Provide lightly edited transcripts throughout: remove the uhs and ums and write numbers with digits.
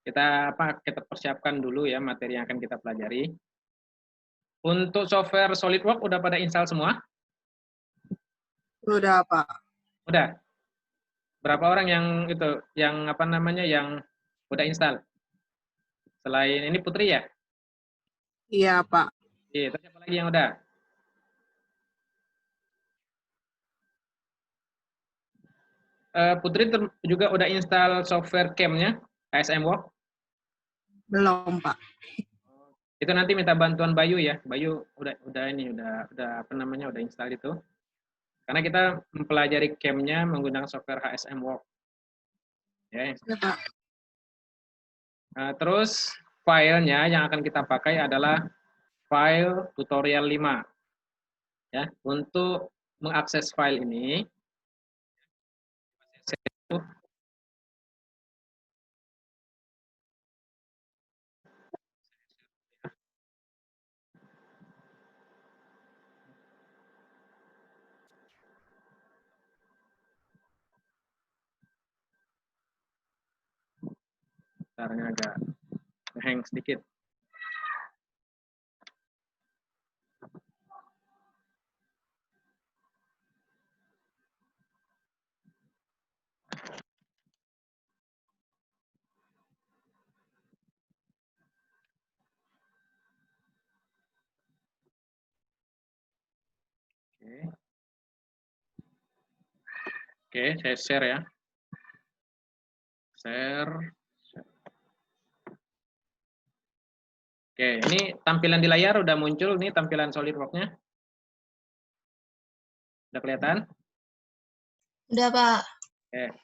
Kita persiapkan dulu ya materi yang akan kita pelajari. Untuk software SolidWorks udah pada install semua? Udah, Pak. Udah. Berapa orang yang udah install? Selain ini Putri ya? Iya, Pak. Iya, terus siapa lagi yang udah? Putri juga udah install software CAM-nya, HSM Work? Belum, Pak. Itu nanti minta bantuan Bayu ya. Bayu udah install itu. Karena kita mempelajari CAM-nya menggunakan software HSM Work. Ya. Ya, Pak. Terus filenya yang akan kita pakai adalah file tutorial 5. Ya, untuk mengakses file ini caranya agak hang sedikit. Oke, saya share ya. Share. Oke, ini tampilan di layar udah muncul nih tampilan SolidWorks-nya. Udah kelihatan? Udah, Pak. Oke.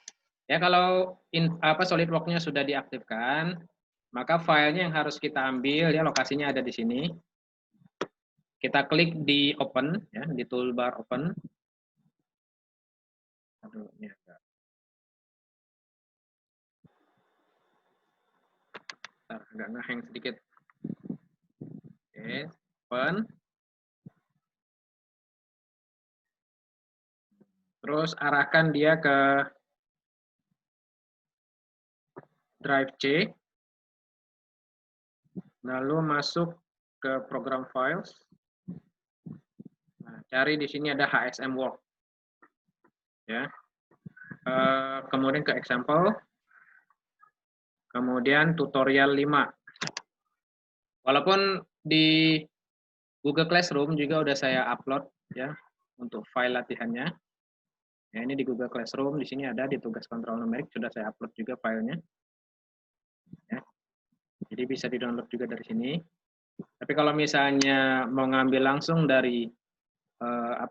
Ya kalau SolidWorks-nya sudah diaktifkan, maka filenya yang harus kita ambil ya lokasinya ada di sini. Kita klik di open ya, di toolbar open. Aduh, ini agak ngehang sedikit. Oke, open. Terus arahkan dia ke drive C. Lalu masuk ke program files. Nah, cari di sini ada HSM Work. Ya. Kemudian ke example. Kemudian tutorial 5. Walaupun di Google Classroom juga udah saya upload ya untuk file latihannya. Ya, ini di Google Classroom, di sini ada di tugas kontrol numerik sudah saya upload juga filenya. Ya. Jadi bisa di-download juga dari sini. Tapi kalau misalnya mau ngambil langsung dari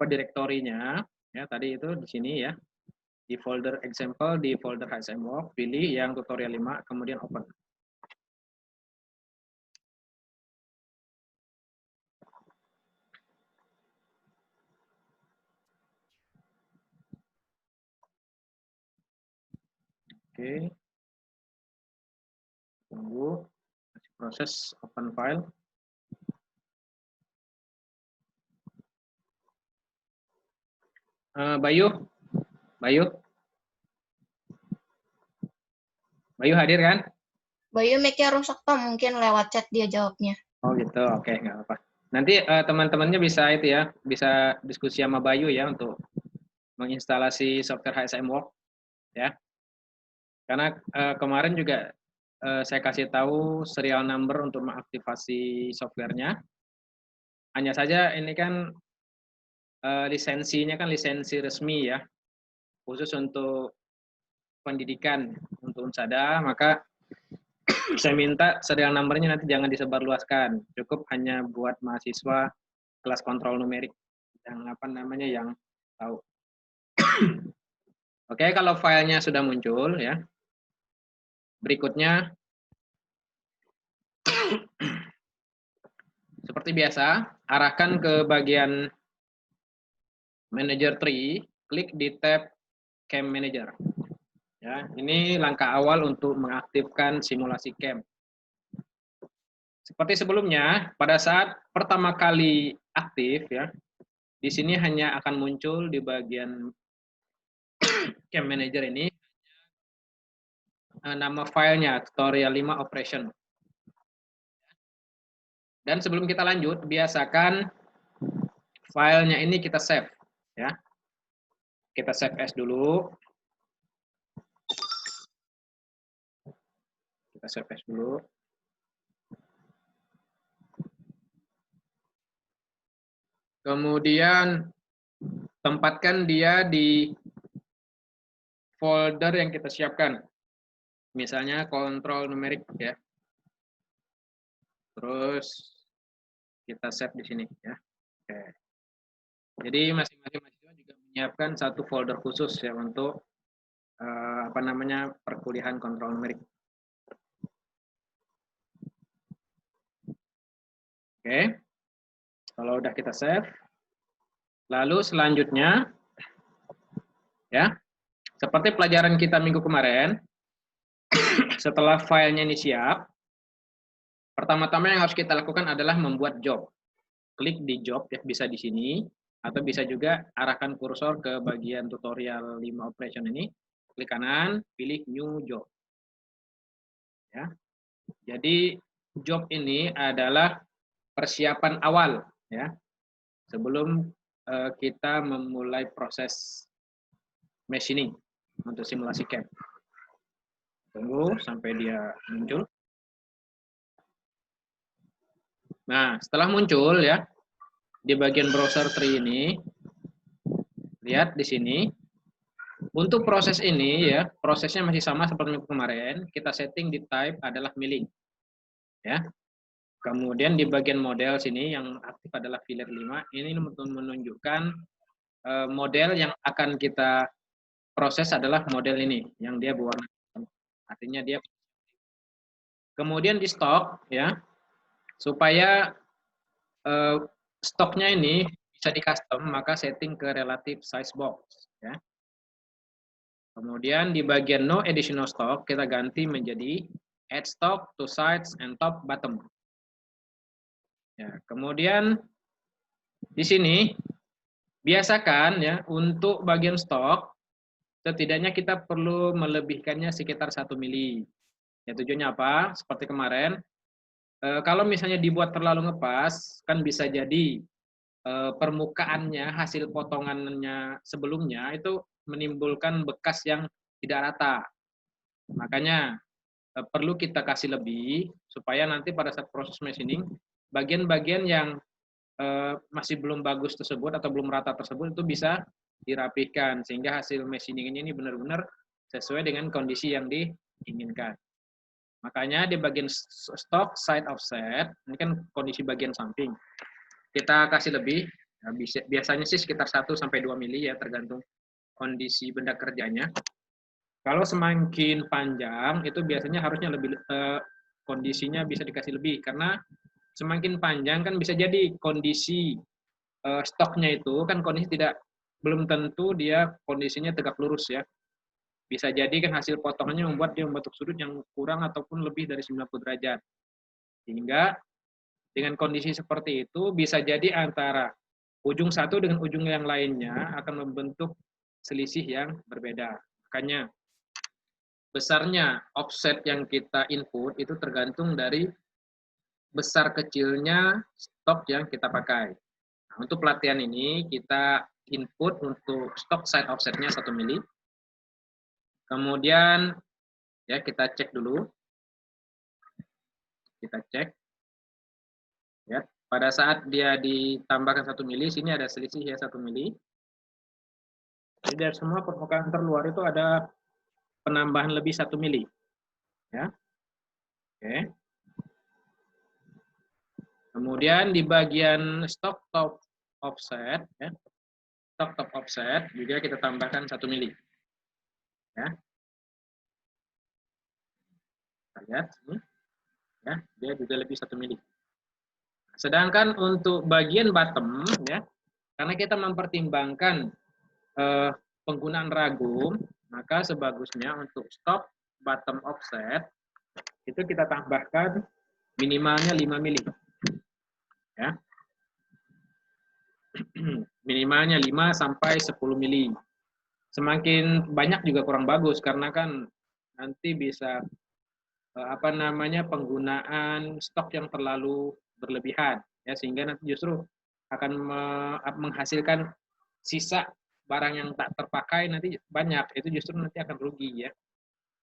direktorinya, ya tadi itu di sini ya. Di folder example, di folder HSM Work, pilih yang tutorial 5, kemudian open. Oke. Tunggu. Masih proses open file. Bayu. Bayu hadir kan? Bayu mic-nya rusak, Pak. Mungkin lewat chat dia jawabnya. Oh gitu, oke, nggak apa-apa. Nanti teman-temannya bisa bisa diskusi sama Bayu ya untuk menginstalasi software HSM Work ya. Karena kemarin juga saya kasih tahu serial number untuk mengaktifasi softwarenya. Hanya saja ini kan lisensinya kan lisensi resmi ya, khusus untuk pendidikan untuk Unsada, maka saya minta serial numbernya nanti jangan disebarluaskan, cukup hanya buat mahasiswa kelas kontrol numerik yang tahu. Oke, kalau filenya sudah muncul ya. Berikutnya seperti biasa, arahkan ke bagian Manager Tree, klik di tab CAM Manager. Ya, ini langkah awal untuk mengaktifkan simulasi CAM. Seperti sebelumnya, pada saat pertama kali aktif ya, di sini hanya akan muncul di bagian CAM Manager ini nama filenya tutorial 5 operation. Dan sebelum kita lanjut, biasakan filenya ini kita save, ya. Kita save as dulu. Kita save as dulu. Kemudian tempatkan dia di folder yang kita siapkan. Misalnya kontrol numerik, ya. Terus kita save di sini, ya. Oke. Jadi masing-masing mahasiswa juga menyiapkan satu folder khusus ya untuk perkuliahan kontrol numerik. Oke. Kalau udah kita save, lalu selanjutnya, ya, seperti pelajaran kita minggu kemarin, setelah filenya ini siap, pertama-tama yang harus kita lakukan adalah membuat job. Klik di job, ya, bisa di sini, atau bisa juga arahkan kursor ke bagian tutorial 5 operation ini, klik kanan, pilih new job. Ya. Jadi job ini adalah persiapan awal, ya, sebelum kita memulai proses machining untuk simulasi CAD. Tunggu sampai dia muncul. Nah, setelah muncul, ya, di bagian browser tree ini, lihat di sini. Untuk proses ini, ya, prosesnya masih sama seperti minggu kemarin. Kita setting di type adalah milling, ya. Kemudian di bagian model sini yang aktif adalah fillet 5. Ini menunjukkan model yang akan kita proses adalah model ini yang dia berwarna hitam. Artinya dia. Kemudian di stok, ya, supaya stoknya ini bisa di custom, maka setting ke relative size box, ya. Kemudian di bagian no additional stock kita ganti menjadi add stock to sides and top bottom. Ya, kemudian di sini biasakan, ya, untuk bagian stok setidaknya kita perlu melebihkannya sekitar 1 mili. Ya, tujuannya apa? Seperti kemarin, kalau misalnya dibuat terlalu ngepas, kan bisa jadi permukaannya, hasil potongannya sebelumnya itu menimbulkan bekas yang tidak rata. Makanya perlu kita kasih lebih supaya nanti pada saat proses machining, bagian-bagian yang masih belum bagus tersebut atau belum rata tersebut itu bisa dirapikan sehingga hasil machining ini benar-benar sesuai dengan kondisi yang diinginkan. Makanya di bagian stock side offset, ini kan kondisi bagian samping, kita kasih lebih, biasanya sih sekitar 1-2 mili ya, tergantung kondisi benda kerjanya. Kalau semakin panjang, itu biasanya harusnya lebih, kondisinya bisa dikasih lebih, karena semakin panjang kan bisa jadi kondisi stoknya itu kan kondisi belum tentu dia kondisinya tegak lurus, ya. Bisa jadi kan hasil potongannya membuat dia membentuk sudut yang kurang ataupun lebih dari 90 derajat. Sehingga dengan kondisi seperti itu bisa jadi antara ujung satu dengan ujung yang lainnya akan membentuk selisih yang berbeda. Makanya besarnya offset yang kita input itu tergantung dari besar kecilnya stok yang kita pakai. Nah, untuk pelatihan ini kita input untuk stok side offsetnya 1 mili. Kemudian, ya, kita cek dulu. Kita cek. Ya, pada saat dia ditambahkan 1 mili, sini ada selisih, ya, 1 mili. Jadi dari semua permukaan terluar itu ada penambahan lebih 1 mili. Ya. Oke. Kemudian di bagian stock top offset, ya, stock top offset juga kita tambahkan 1 mili. Ya. Kita lihat sini. Ya, dia juga lebih 1 mili. Sedangkan untuk bagian bottom, ya, karena kita mempertimbangkan penggunaan ragum, maka sebagusnya untuk stock bottom offset itu kita tambahkan minimalnya 5 mili. Ya. Minimalnya 5 sampai 10 mili. Semakin banyak juga kurang bagus karena kan nanti bisa penggunaan stok yang terlalu berlebihan, ya, sehingga nanti justru akan menghasilkan sisa barang yang tak terpakai nanti banyak, itu justru nanti akan rugi, ya.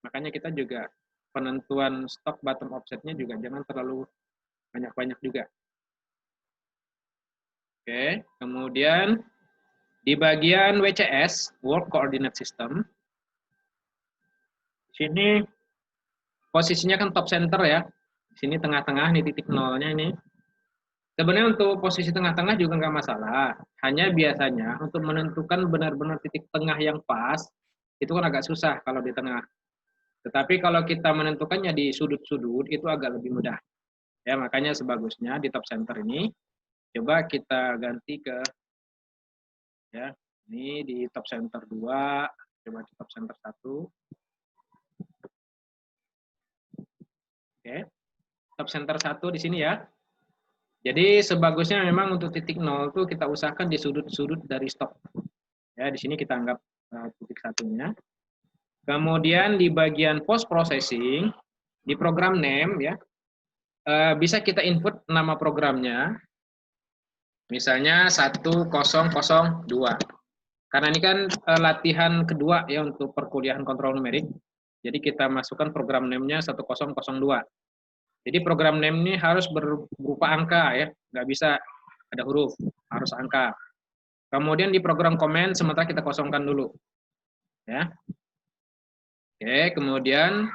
Makanya kita juga penentuan stok bottom offsetnya juga jangan terlalu banyak-banyak juga. Oke, kemudian di bagian WCS, Work Coordinate System, sini posisinya kan top center ya. Sini tengah-tengah nih titik nolnya ini. Sebenarnya untuk posisi tengah-tengah juga nggak masalah. Hanya biasanya untuk menentukan benar-benar titik tengah yang pas, itu kan agak susah kalau di tengah. Tetapi kalau kita menentukannya di sudut-sudut, itu agak lebih mudah. Ya, makanya sebagusnya di top center ini, coba kita ganti ke, ya, ini di top center 2, coba di top center 1. Oke, top center 1 di sini ya. Jadi sebagusnya memang untuk titik 0 itu kita usahakan di sudut-sudut dari stok. Ya, di sini kita anggap titik satunya. Kemudian di bagian post processing, di program name ya, bisa kita input nama programnya. Misalnya 1002. Karena ini kan latihan kedua ya untuk perkuliahan kontrol numerik. Jadi kita masukkan program name-nya 1002. Jadi program name ini harus berupa angka ya, nggak bisa ada huruf, harus angka. Kemudian di program comment sementara kita kosongkan dulu, ya. Oke, kemudian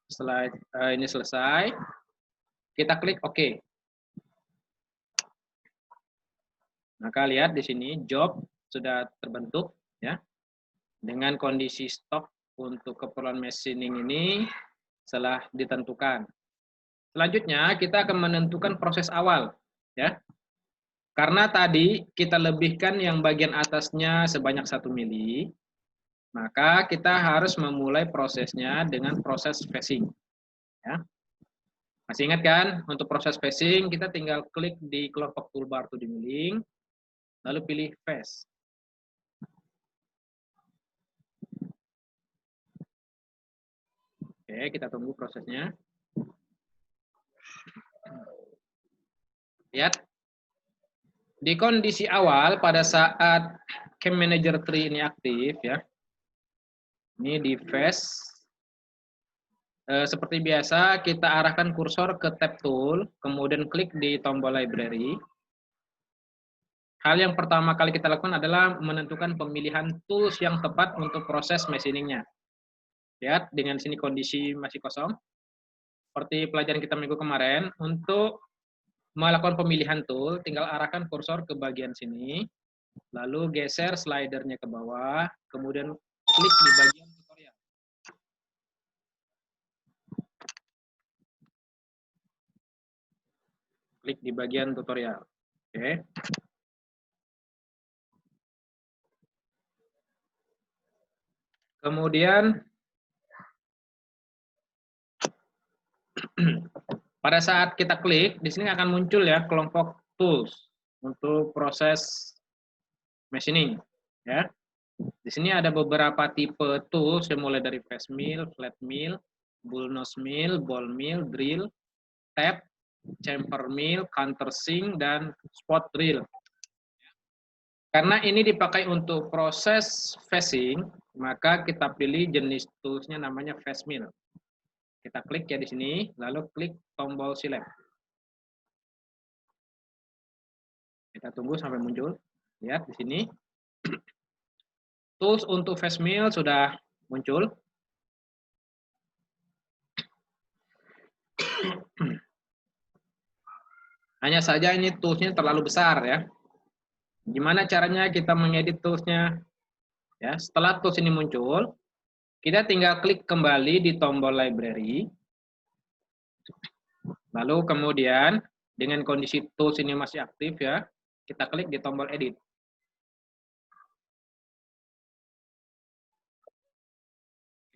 setelah ini selesai, kita klik OK. Maka lihat di sini job sudah terbentuk, ya, dengan kondisi stok untuk keperluan machining ini telah ditentukan. Selanjutnya kita akan menentukan proses awal, ya. Karena tadi kita lebihkan yang bagian atasnya sebanyak 1 mili, maka kita harus memulai prosesnya dengan proses phasing, ya. Masih ingat kan? Untuk proses phasing kita tinggal klik di kelompok toolbar 2D milling, lalu pilih phase. Oke, kita tunggu prosesnya. Lihat. Di kondisi awal pada saat Cam Manager Tree ini aktif ya. Ini di phase. Seperti biasa kita arahkan kursor ke tab tool, kemudian klik di tombol library. Hal yang pertama kali kita lakukan adalah menentukan pemilihan tools yang tepat untuk proses machiningnya. Lihat dengan sini kondisi masih kosong. Seperti pelajaran kita minggu kemarin, untuk melakukan pemilihan tool, tinggal arahkan kursor ke bagian sini, lalu geser slidernya ke bawah, kemudian klik di bagian tutorial. Klik di bagian tutorial. Oke. Kemudian pada saat kita klik, di sini akan muncul ya kelompok tools untuk proses machining, ya. Di sini ada beberapa tipe tools yang mulai dari face mill, flat mill, bull nose mill, ball mill, drill, tap, chamfer mill, countersink, dan spot drill. Karena ini dipakai untuk proses phasing, maka kita pilih jenis toolsnya namanya face mill. Kita klik ya di sini, lalu klik tombol select. Kita tunggu sampai muncul. Lihat di sini. Tools untuk face mill sudah muncul. Hanya saja ini toolsnya terlalu besar ya. Gimana caranya kita mengedit toolsnya? Ya, setelah tools ini muncul, kita tinggal klik kembali di tombol library. Lalu kemudian dengan kondisi tools ini masih aktif ya, kita klik di tombol edit.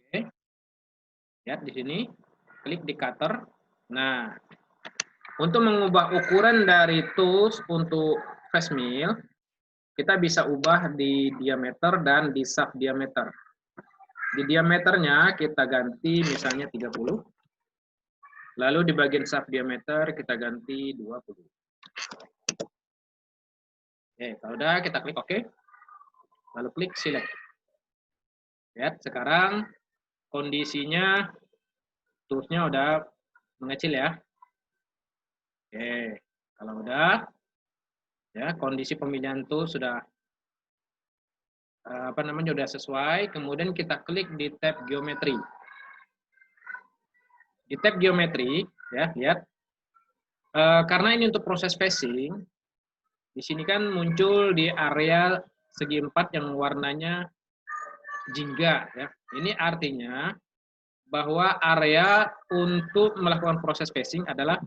Oke. Lihat di sini, klik di cutter. Nah, untuk mengubah ukuran dari tools untuk face mill, kita bisa ubah di diameter dan di sub diameter. Di diameternya kita ganti misalnya 30. Lalu di bagian subdiameter kita ganti 20. Oke, kalau udah kita klik OK. Lalu klik select. Lihat, sekarang kondisinya toolsnya udah mengecil ya. Oke, kalau udah ya kondisi pemilihan tool sudah sudah sesuai. Kemudian kita klik di tab geometri. Di tab geometri ya, lihat karena ini untuk proses facing, di sini kan muncul di area segi 4 yang warnanya jingga ya. Ini artinya bahwa area untuk melakukan proses facing adalah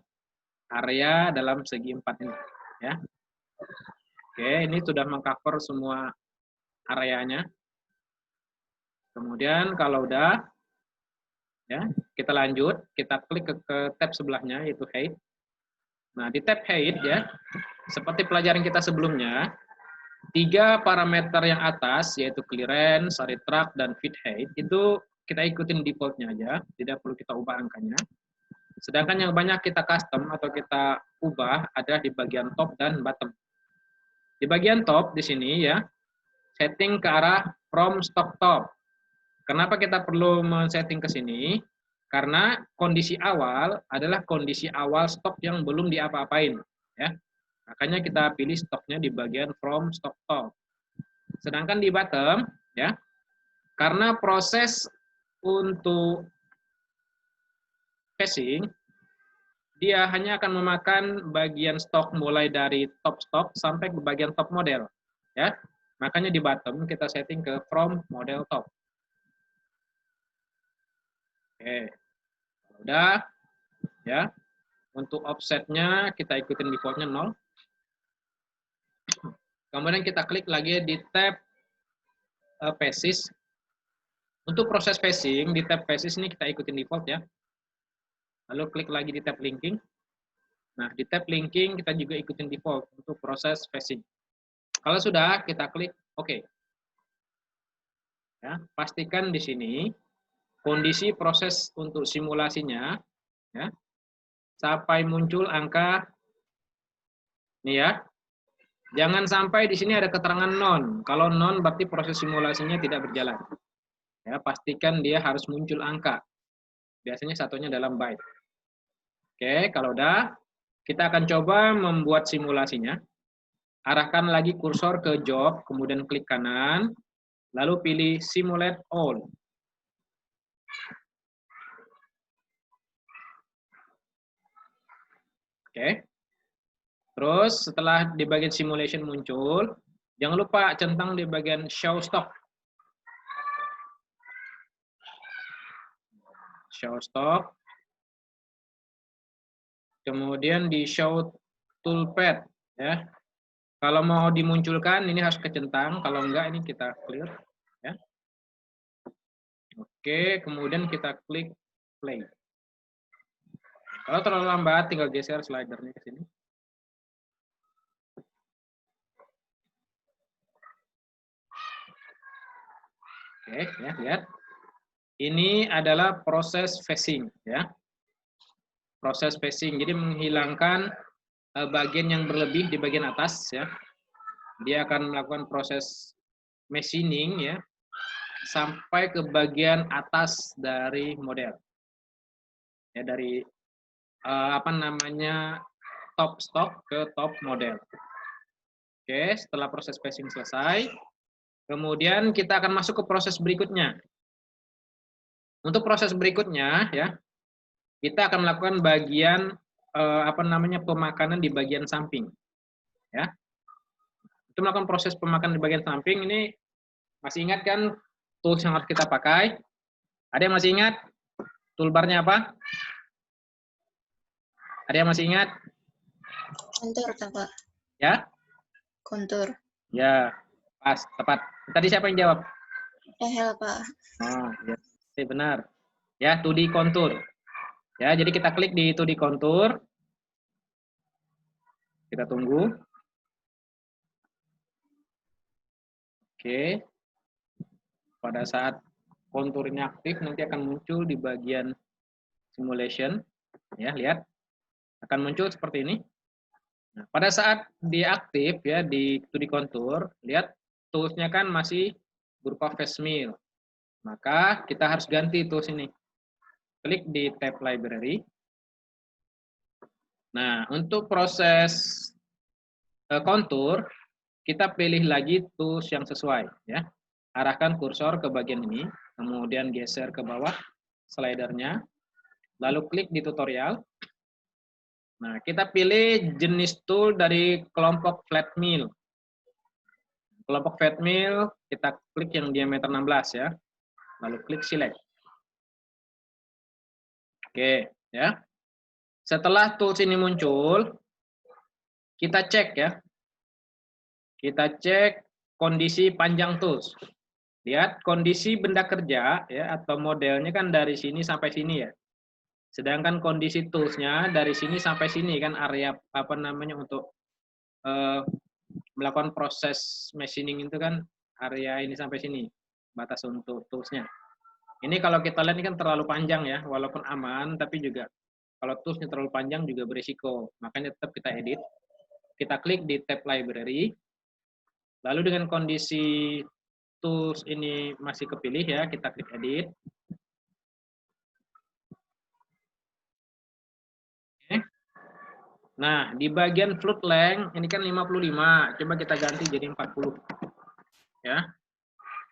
area dalam segi 4 ini ya. Oke, ini sudah mengcover semua areanya. Kemudian kalau udah ya, kita lanjut, kita klik ke tab sebelahnya yaitu height. Nah, di tab height ya, seperti pelajaran kita sebelumnya, 3 parameter yang atas yaitu clearance, retract, dan fit height itu kita ikutin defaultnya aja, tidak perlu kita ubah angkanya. Sedangkan yang banyak kita custom atau kita ubah ada di bagian top dan bottom. Di bagian top di sini ya, setting ke arah from stock top. Kenapa kita perlu men-setting ke sini? Karena kondisi awal adalah kondisi awal stok yang belum diapa-apain ya. Makanya kita pilih stoknya di bagian from stock top. Sedangkan di bottom ya, karena proses untuk facing dia hanya akan memakan bagian stok mulai dari top stok sampai ke bagian top model ya. Makanya di bottom kita setting ke from model top. Oke. Udah ya. Untuk offsetnya kita ikutin defaultnya 0. Kemudian kita klik lagi di tab Faces. Untuk proses facing di tab Faces ini kita ikutin default ya. Lalu klik lagi di tab linking. Nah, di tab linking kita juga ikutin default untuk proses facing. Kalau sudah, kita klik OK. Ya, pastikan di sini kondisi proses untuk simulasinya ya, sampai muncul angka ini ya. Jangan sampai di sini ada keterangan non. Kalau non berarti proses simulasinya tidak berjalan. Ya, pastikan dia harus muncul angka. Biasanya satunya dalam byte. Oke, kalau udah, kita akan coba membuat simulasinya. Arahkan lagi kursor ke job, kemudian klik kanan, lalu pilih simulate all. Oke. Terus setelah di bagian simulation muncul, jangan lupa centang di bagian show stock. Show stock. Kemudian di show toolpath ya. Kalau mau dimunculkan ini harus kecentang, kalau enggak ini kita clear ya. Oke, kemudian kita klik play. Kalau terlalu lambat tinggal geser slidernya ke sini. Oke, ya, lihat. Ini adalah proses facing ya. Proses facing. Jadi menghilangkan bagian yang berlebih di bagian atas ya. Dia akan melakukan proses machining ya sampai ke bagian atas dari model. Ya, dari top stock ke top model. Oke, setelah proses facing selesai, kemudian kita akan masuk ke proses berikutnya. Untuk proses berikutnya ya, kita akan melakukan bagian pemakanan di bagian samping. Ya. Itu melakukan proses pemakanan di bagian samping ini masih ingat kan tools yang harus kita pakai? Ada yang masih ingat? Toolbarnya apa? Ada yang masih ingat? Kontur, Pak. Ya? Kontur. Ya, pas, tepat. Tadi siapa yang jawab? Ehel, Pak. Oh, ya, benar. Ya, 2D kontur. Ya, jadi kita klik di 2D kontur. Kita tunggu. Oke. Pada saat kontur ini aktif, nanti akan muncul di bagian simulation. Ya, lihat. Akan muncul seperti ini. Nah, pada saat dia aktif ya di 2D contour, lihat tools-nya kan masih berupa face mill. Maka kita harus ganti tools ini. Klik di tab library. Nah, untuk proses kontur, kita pilih lagi tools yang sesuai ya. Arahkan kursor ke bagian ini, kemudian geser ke bawah slidernya, lalu klik di tutorial. Nah, kita pilih jenis tool dari kelompok flat mill. Kelompok flat mill, kita klik yang diameter 16 ya. Lalu klik select. Oke, ya. Setelah tools ini muncul, kita cek ya. Kita cek kondisi panjang tools. Lihat kondisi benda kerja ya atau modelnya kan dari sini sampai sini ya. Sedangkan kondisi toolsnya dari sini sampai sini kan area apa namanya untuk melakukan proses machining itu kan area ini sampai sini batas untuk toolsnya. Ini kalau kita lihat ini kan terlalu panjang ya, walaupun aman tapi juga kalau toolsnya terlalu panjang juga berisiko. Makanya tetap kita edit. Kita klik di tab library. Lalu dengan kondisi tools ini masih kepilih ya, kita klik edit. Oke. Nah, di bagian float length ini kan 55, coba kita ganti jadi 40. Ya.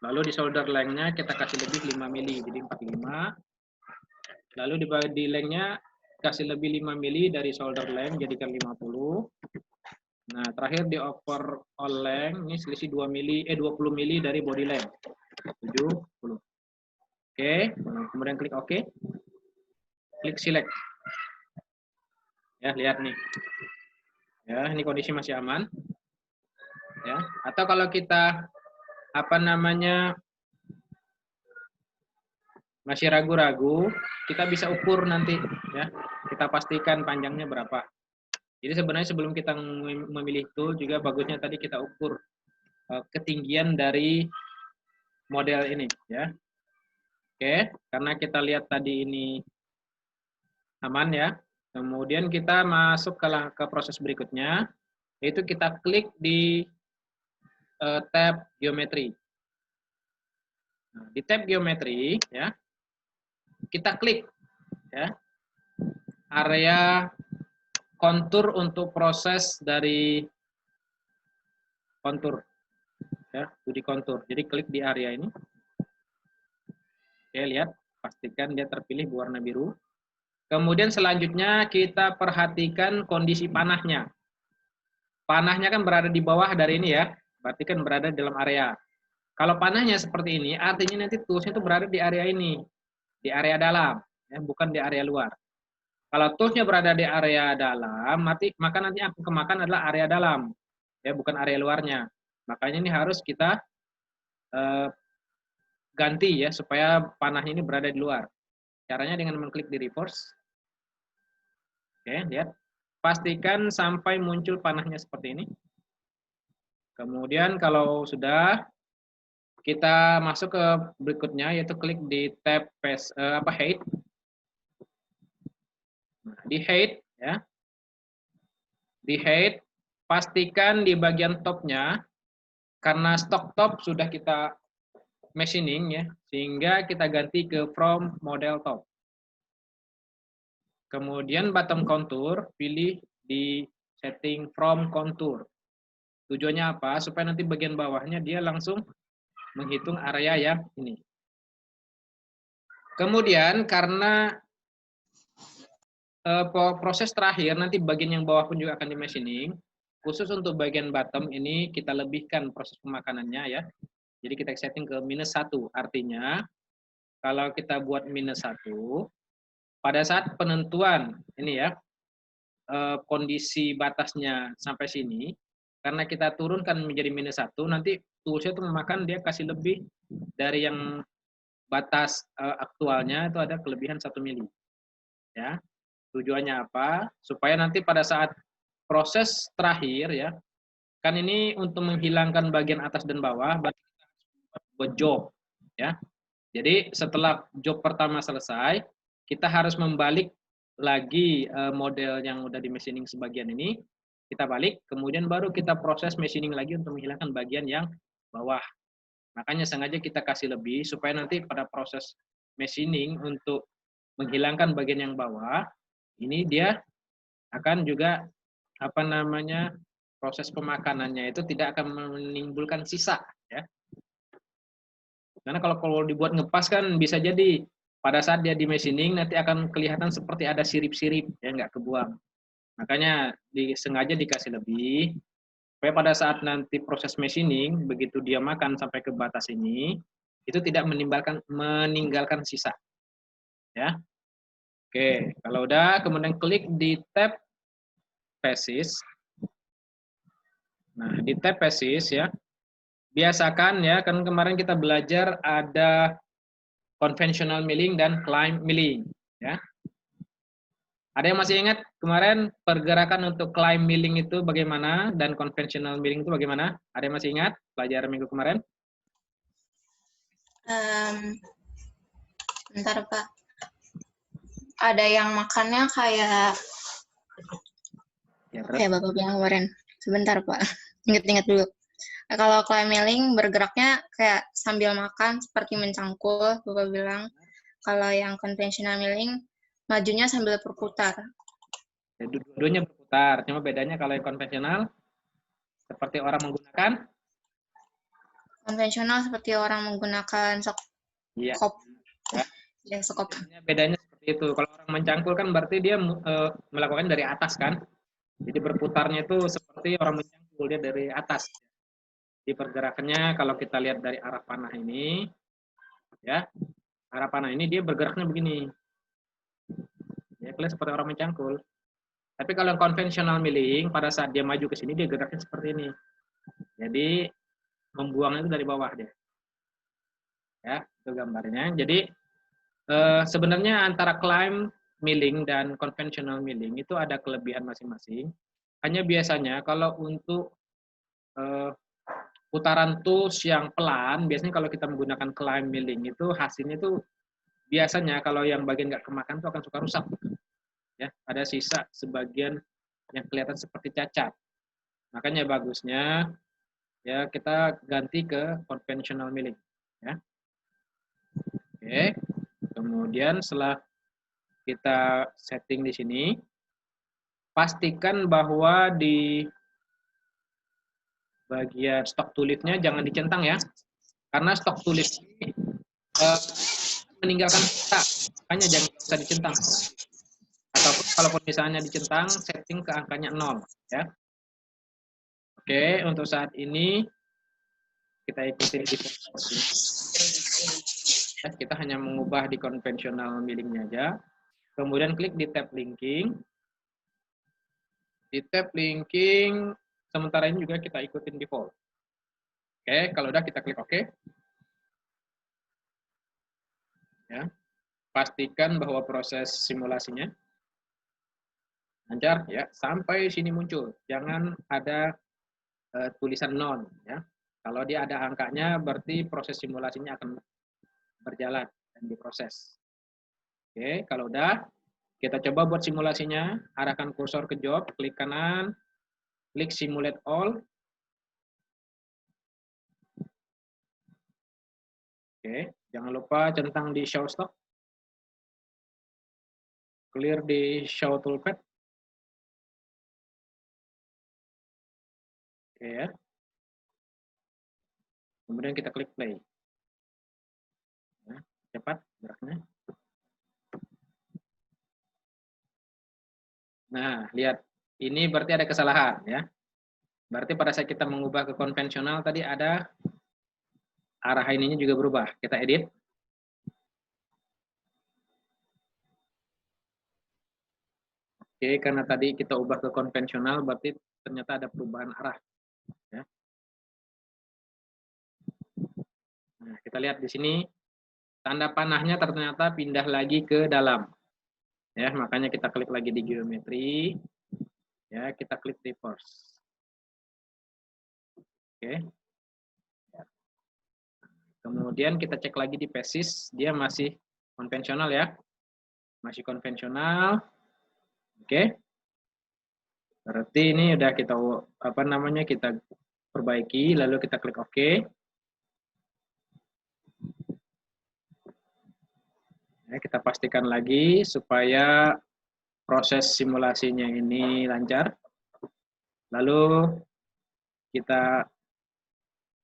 Lalu di solder length-nya kita kasih lebih 5 mili jadi 45. Lalu di length-nya kasih lebih 5 mili dari solder length jadikan 50. Nah, terakhir di overall length ini selisih 20 mili dari body length. 70. Oke, kemudian klik OK. Klik select. Ya, lihat nih. Ya, ini kondisi masih aman. Ya, atau kalau kita apa namanya masih ragu-ragu, kita bisa ukur nanti ya. Kita pastikan panjangnya berapa. Jadi sebenarnya sebelum kita memilih tool juga bagusnya tadi kita ukur ketinggian dari model ini ya. Oke, karena kita lihat tadi ini aman ya. Kemudian kita masuk ke proses berikutnya, yaitu kita klik di tab geometri. Nah, di tab geometri ya, kita klik ya area kontur untuk proses dari kontur ya, 2D kontur. Jadi klik di area ini. Oke, lihat, pastikan dia terpilih berwarna biru. Kemudian selanjutnya kita perhatikan kondisi panahnya. Panahnya kan berada di bawah dari ini ya, berarti kan berada di dalam area. Kalau panahnya seperti ini, artinya nanti toolsnya itu berada di area ini, di area dalam, ya, bukan di area luar. Kalau toolsnya berada di area dalam, maka nanti yang kemakan adalah area dalam, ya, bukan area luarnya. Makanya ini harus kita ganti ya, supaya panahnya ini berada di luar. Caranya dengan mengklik di reverse. Oke, lihat. Pastikan sampai muncul panahnya seperti ini. Kemudian kalau sudah, kita masuk ke berikutnya, yaitu klik di tab height. Nah, di height ya. Di height, pastikan di bagian topnya, karena stok top sudah kita machining ya, sehingga kita ganti ke from model top. Kemudian bottom contour, pilih di setting from contour. Tujuannya apa? Supaya nanti bagian bawahnya dia langsung menghitung area yang ini. Kemudian karena proses terakhir, nanti bagian yang bawah pun juga akan di machining. Khusus untuk bagian bottom ini kita lebihkan proses pemakanannya ya. Jadi kita setting ke -1. Artinya kalau kita buat -1, pada saat penentuan ini ya, kondisi batasnya sampai sini, karena kita turunkan menjadi -1, nanti toolsnya itu memakan dia kasih lebih dari yang batas aktualnya itu ada kelebihan 1 mili. Ya. Tujuannya apa? Supaya nanti pada saat proses terakhir ya, kan ini untuk menghilangkan bagian atas dan bawah, berarti kita harus buat job ya. Jadi setelah job pertama selesai, kita harus membalik lagi model yang udah di machining sebagian ini, kita balik, kemudian baru kita proses machining lagi untuk menghilangkan bagian yang bawah. Makanya sengaja kita kasih lebih supaya nanti pada proses machining untuk menghilangkan bagian yang bawah, ini dia akan juga apa namanya proses pemakanannya itu tidak akan menimbulkan sisa, ya. Karena kalau dibuat ngepas kan bisa jadi pada saat dia di machining nanti akan kelihatan seperti ada sirip-sirip ya nggak kebuang. Makanya sengaja dikasih lebih supaya pada saat nanti proses machining begitu dia makan sampai ke batas ini itu tidak meninggalkan sisa. Ya. Oke, kalau udah kemudian klik di tab Phases. Nah, di tab Phases ya. Biasakan ya, kan kemarin kita belajar ada conventional milling dan climb milling ya. Ada yang masih ingat kemarin pergerakan untuk climb milling itu bagaimana dan conventional milling itu bagaimana? Ada yang masih ingat pelajaran minggu kemarin? Bentar Pak. Ada yang makannya kayak Ya, kayak Bapak bilang kemarin. Sebentar Pak. Ingat-ingat dulu. Nah, kalau climb milling bergeraknya kayak sambil makan seperti mencangkul, Bapak bilang. Kalau yang conventional milling majunya sambil berputar. ya dua-duanya berputar, cuma bedanya kalau yang konvensional seperti orang menggunakan Konvensional seperti orang menggunakan iya. sekop. Ya. Ya, sekop. Bedanya seperti itu. Kalau orang mencangkul kan berarti dia melakukan dari atas kan. Jadi berputarnya itu seperti orang mencangkul, dia dari atas. Di pergerakannya kalau kita lihat dari arah panah ini, ya, arah panah ini dia bergeraknya begini. Ya, kelihatan seperti orang mencangkul. Tapi kalau yang konvensional milling, pada saat dia maju ke sini, dia geraknya seperti ini. Jadi membuangnya itu dari bawah dia. Ya, itu gambarnya. Jadi sebenarnya antara climb milling dan conventional milling itu ada kelebihan masing-masing. Hanya biasanya kalau untuk putaran tools yang pelan, biasanya kalau kita menggunakan climb milling itu hasilnya itu biasanya kalau yang bagian nggak kemakan itu akan suka rusak. Ya, ada sisa sebagian yang kelihatan seperti cacat. Makanya bagusnya ya kita ganti ke conventional milling. Ya. Oke. Kemudian setelah kita setting di sini, pastikan bahwa di bagian stok tulipnya jangan dicentang ya, karena stok tulip ini meninggalkan sisa, makanya jangan bisa dicentang. Ataupun kalaupun misalnya dicentang, setting ke angkanya 0 ya. Oke, untuk saat ini kita ikuti di ya, kita hanya mengubah di konvensional millingnya aja. Kemudian klik di tab linking. Di tab linking sementara ini juga kita ikutin default. Oke, kalau udah kita klik OK. Ya. Pastikan bahwa proses simulasinya lancar ya, sampai sini muncul. Jangan ada tulisan non ya. Kalau dia ada angkanya berarti proses simulasinya akan berjalan dan diproses. Oke, kalau udah kita coba buat simulasinya, arahkan kursor ke job, klik kanan, klik simulate all. Oke, jangan lupa centang di show stock. Clear di show toolpath. Oke ya. Kemudian kita klik play. Nah, cepat geraknya. Nah, lihat. Ini berarti ada kesalahan ya. Berarti pada saat kita mengubah ke konvensional tadi ada arah ininya juga berubah. Kita edit. Oke, karena tadi kita ubah ke konvensional berarti ternyata ada perubahan arah ya. Nah, kita lihat di sini tanda panahnya ternyata pindah lagi ke dalam. Ya, makanya kita klik lagi di geometri. Ya, kita klik reverse. Oke. Kemudian kita cek lagi di PESIS, dia masih konvensional ya. Masih konvensional. Oke. Berarti ini udah kita kita perbaiki, lalu kita klik OK. Ya, kita pastikan lagi supaya proses simulasinya ini lancar. Lalu kita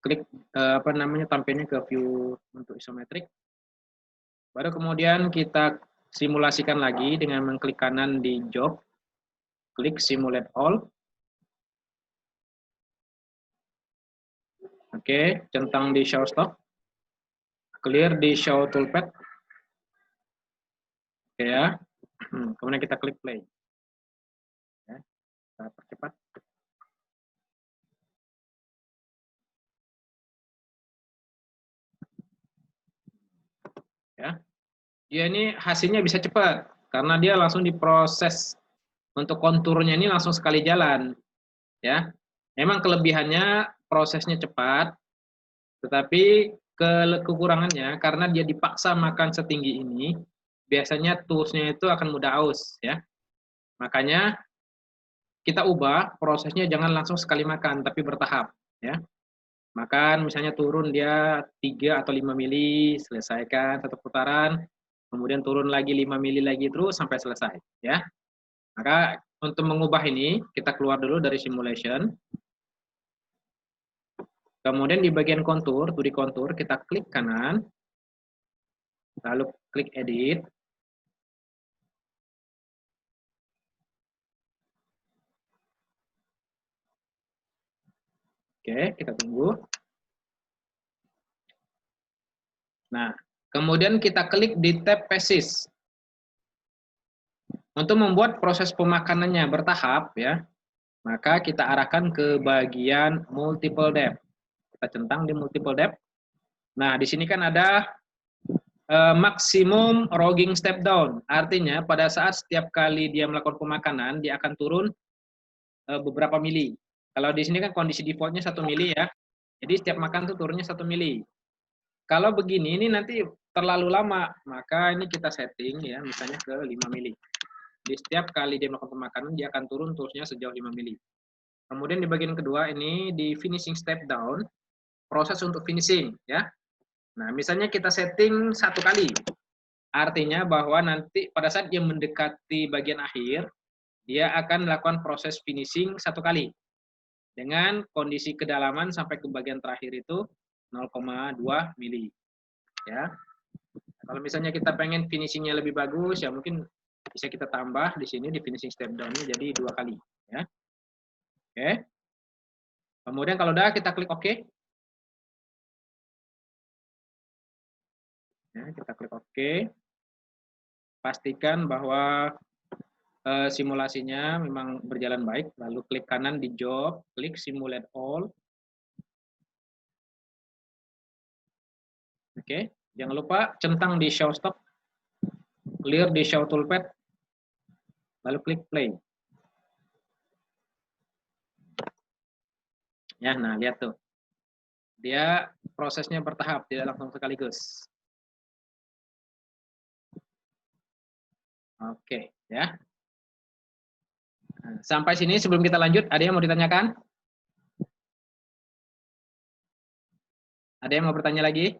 klik tampilnya ke view untuk isometrik. Baru kemudian kita simulasikan lagi dengan mengklik kanan di job, klik simulate all. Oke, centang di show stop, clear di show toolpath. Oke ya. Kemudian kita klik play. Ya, kita percepat. Ya. Dia ini hasilnya bisa cepat karena dia langsung diproses untuk konturnya ini langsung sekali jalan. Ya. Memang kelebihannya prosesnya cepat, tetapi kekurangannya karena dia dipaksa makan setinggi ini, biasanya toolsnya itu akan mudah aus ya. Makanya kita ubah prosesnya jangan langsung sekali makan tapi bertahap ya. Makan misalnya turun dia 3 atau 5 mili, selesaikan satu putaran, kemudian turun lagi 5 mili lagi terus sampai selesai ya. Maka untuk mengubah ini kita keluar dulu dari simulation. Kemudian di bagian kontur, 2D kontur, kita klik kanan, lalu klik edit. Oke, kita tunggu. Nah, kemudian kita klik di tab PESIS. Untuk membuat proses pemakanannya bertahap, ya, maka kita arahkan ke bagian multiple depth. Kita centang di multiple depth. Nah, di sini kan ada maksimum rogging step down. Artinya pada saat setiap kali dia melakukan pemakanan, dia akan turun beberapa mili. Kalau di sini kan kondisi defaultnya 1 mili ya. Jadi setiap makan tuh turunnya 1 mili. Kalau begini ini nanti terlalu lama, maka ini kita setting ya, misalnya ke 5 mili. Di setiap kali dia melakukan pemakanan, dia akan turun terusnya sejauh 5 mili. Kemudian di bagian kedua ini di finishing step down, proses untuk finishing ya. Nah, misalnya kita setting 1 kali. Artinya bahwa nanti pada saat dia mendekati bagian akhir, dia akan melakukan proses finishing 1 kali. Dengan kondisi kedalaman sampai ke bagian terakhir itu 0,2 mili. Ya. Kalau misalnya kita pengen finishingnya lebih bagus, ya mungkin bisa kita tambah di sini di finishing step down-nya jadi 2 kali. Ya. Oke. Kemudian kalau udah kita klik OK. Ya, kita klik OK. Pastikan bahwa simulasinya memang berjalan baik. Lalu klik kanan di job, klik simulate all. Oke. Jangan lupa centang di show stop, clear di show toolpath, lalu klik play. Ya, nah lihat tuh. Dia prosesnya bertahap, tidak langsung sekaligus. Oke, ya. Nah, sampai sini sebelum kita lanjut, ada yang mau ditanyakan? Ada yang mau bertanya lagi?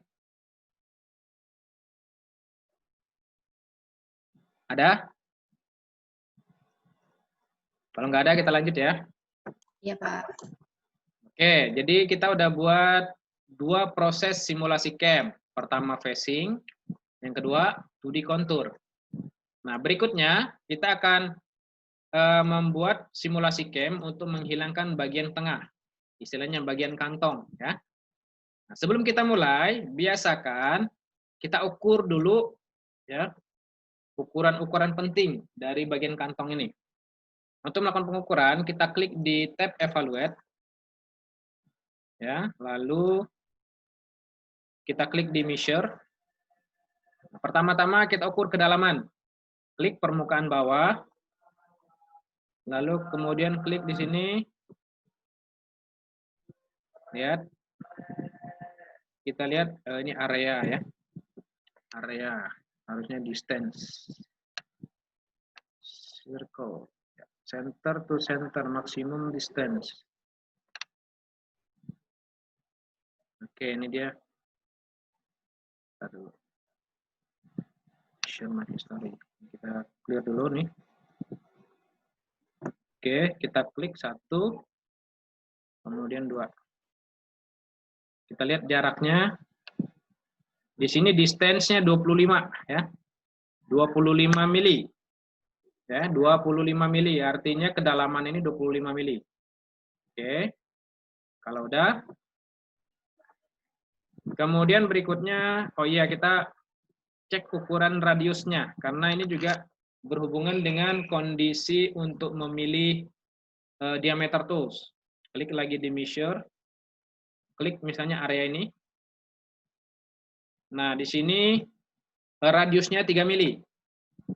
Ada? Kalau nggak ada, kita lanjut ya. Iya, Pak. Oke, jadi kita udah buat 2 proses simulasi camp. Pertama phasing, yang kedua 2D contour. Nah, berikutnya kita akan membuat simulasi camp untuk menghilangkan bagian tengah. Istilahnya bagian kantong. Ya. Nah, sebelum kita mulai, biasakan kita ukur dulu ya ukuran-ukuran penting dari bagian kantong ini. Untuk melakukan pengukuran, kita klik di tab Evaluate. Ya, lalu kita klik di Measure. Nah, pertama-tama kita ukur kedalaman. Klik permukaan bawah. Lalu kemudian klik di sini. Lihat. kita lihat ini area ya. Area, harusnya distance. Circle. Center to center, maximum distance. Oke, ini dia. Aduh. Share my history. Kita clear dulu nih. Oke, kita klik 1, kemudian 2. Kita lihat jaraknya. Di sini distance-nya 25 ya. 25 mili. Ya, 25 mili artinya kedalaman ini 25 mili. Oke. Kalau udah. Kemudian berikutnya, oh iya kita cek ukuran radiusnya karena ini juga berhubungan dengan kondisi untuk memilih diameter tools. Klik lagi di measure. Klik misalnya area ini. Nah, di sini radiusnya 3 mili.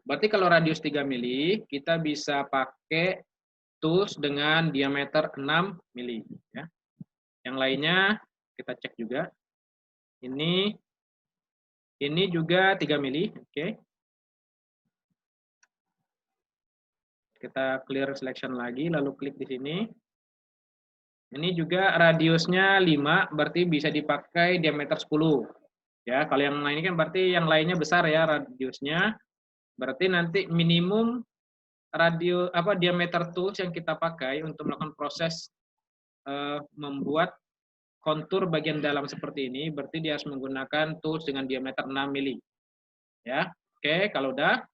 Berarti kalau radius 3 mili, kita bisa pakai tools dengan diameter 6 mili. Ya. Yang lainnya kita cek juga. Ini juga 3 mili. Oke. Kita clear selection lagi, lalu klik di sini. Ini juga radiusnya 5, berarti bisa dipakai diameter 10. Ya, kalau yang lain kan berarti yang lainnya besar ya radiusnya. Berarti nanti minimum diameter tools yang kita pakai untuk melakukan proses membuat kontur bagian dalam seperti ini, berarti dia harus menggunakan tools dengan diameter 6 mili. Ya. Oke, kalau udah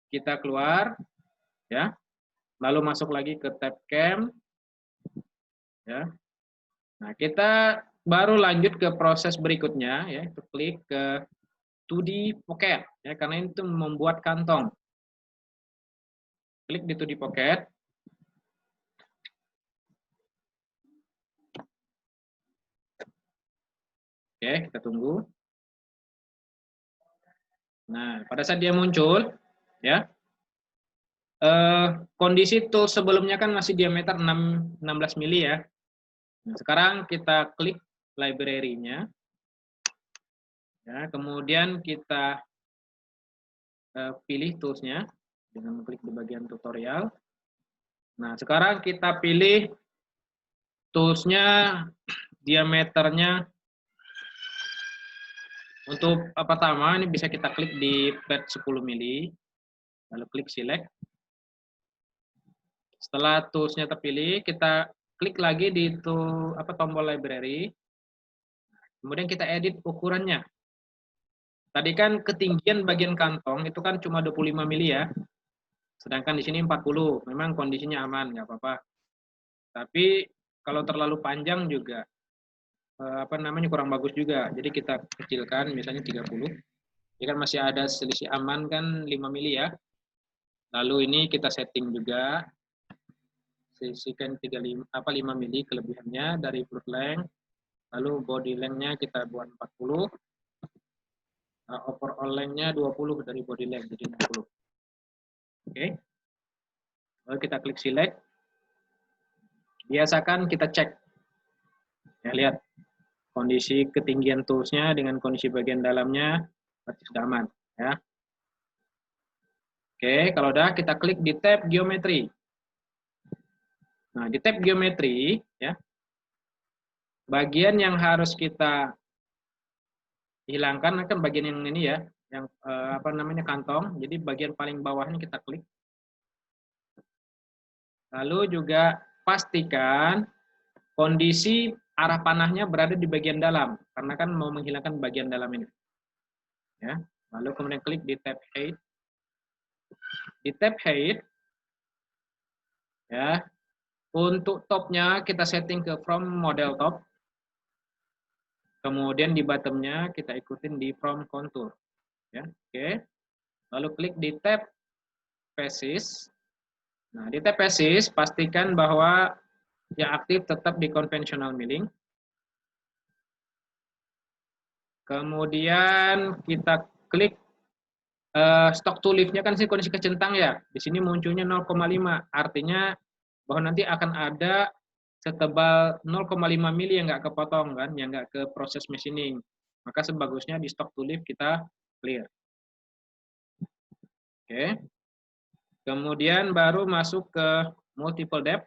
kita keluar ya. Lalu masuk lagi ke tab cam. Ya. Nah, kita baru lanjut ke proses berikutnya ya, itu klik ke 2D pocket ya, karena itu membuat kantong. Klik di 2D pocket. Oke, kita tunggu. Nah, pada saat dia muncul ya, kondisi tool sebelumnya kan masih diameter 16 mili ya. Nah, sekarang kita klik library-nya. Ya, kemudian kita pilih tools-nya dengan klik di bagian tutorial. Nah, sekarang kita pilih tools-nya diameternya untuk pertama ini bisa kita klik di pad 10 mili. Lalu klik select. Setelah tools-nya terpilih, kita klik lagi di tombol library. Kemudian kita edit ukurannya. Tadi kan ketinggian bagian kantong itu kan cuma 25 mili ya. Sedangkan di sini 40. Memang kondisinya aman, nggak apa-apa. Tapi kalau terlalu panjang juga kurang bagus juga. Jadi kita kecilkan misalnya 30. Ini kan masih ada selisih aman kan 5 mili ya. Lalu ini kita setting juga. Sisihkan 5 mili kelebihannya dari float length. Lalu body length-nya kita buat 40. Overall length-nya 20 dari body length jadi 60. Oke. Lalu kita klik select. Biasakan kita cek. Ya, lihat kondisi ketinggian tools-nya dengan kondisi bagian dalamnya berarti sudah aman ya. Oke, kalau udah kita klik di tab geometri. Nah, di tab geometri ya, bagian yang harus kita hilangkan kan bagian yang ini ya, yang kantong. Jadi bagian paling bawahnya kita klik. Lalu juga pastikan kondisi arah panahnya berada di bagian dalam, karena kan mau menghilangkan bagian dalam ini. Ya, lalu kemudian klik di tab height. Di tab height, ya, untuk topnya kita setting ke from model top. Kemudian di bottomnya kita ikutin di from contour. Ya, oke. Lalu klik di tab faces. Nah, di tab faces pastikan bahwa yang aktif tetap di conventional milling. Kemudian kita klik stock to lift-nya kan sih kondisi kecentang ya. Di sini munculnya 0,5. Artinya bahwa nanti akan ada setebal 0,5 mili yang nggak kepotong kan, yang nggak ke proses machining. Maka sebagusnya di stock to leave kita clear. Oke. Kemudian baru masuk ke multiple depth.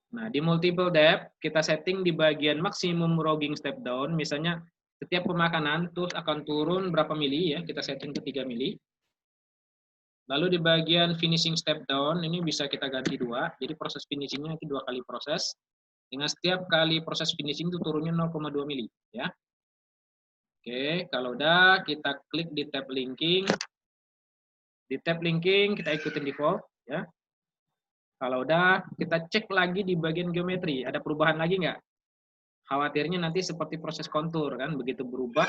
Nah, di multiple depth kita setting di bagian maksimum rogging step down. Misalnya setiap pemakanan terus akan turun berapa mili ya, kita setting ke 3 mili. Lalu di bagian finishing step down ini bisa kita ganti 2. Jadi proses finishingnya nanti 2 kali proses. Dengan setiap kali proses finishing itu turunnya 0,2 mili ya. Oke, kalau udah kita klik di tab linking. Di tab linking kita ikutin default ya. Kalau udah kita cek lagi di bagian geometri, ada perubahan lagi nggak? Khawatirnya nanti seperti proses kontur kan, begitu berubah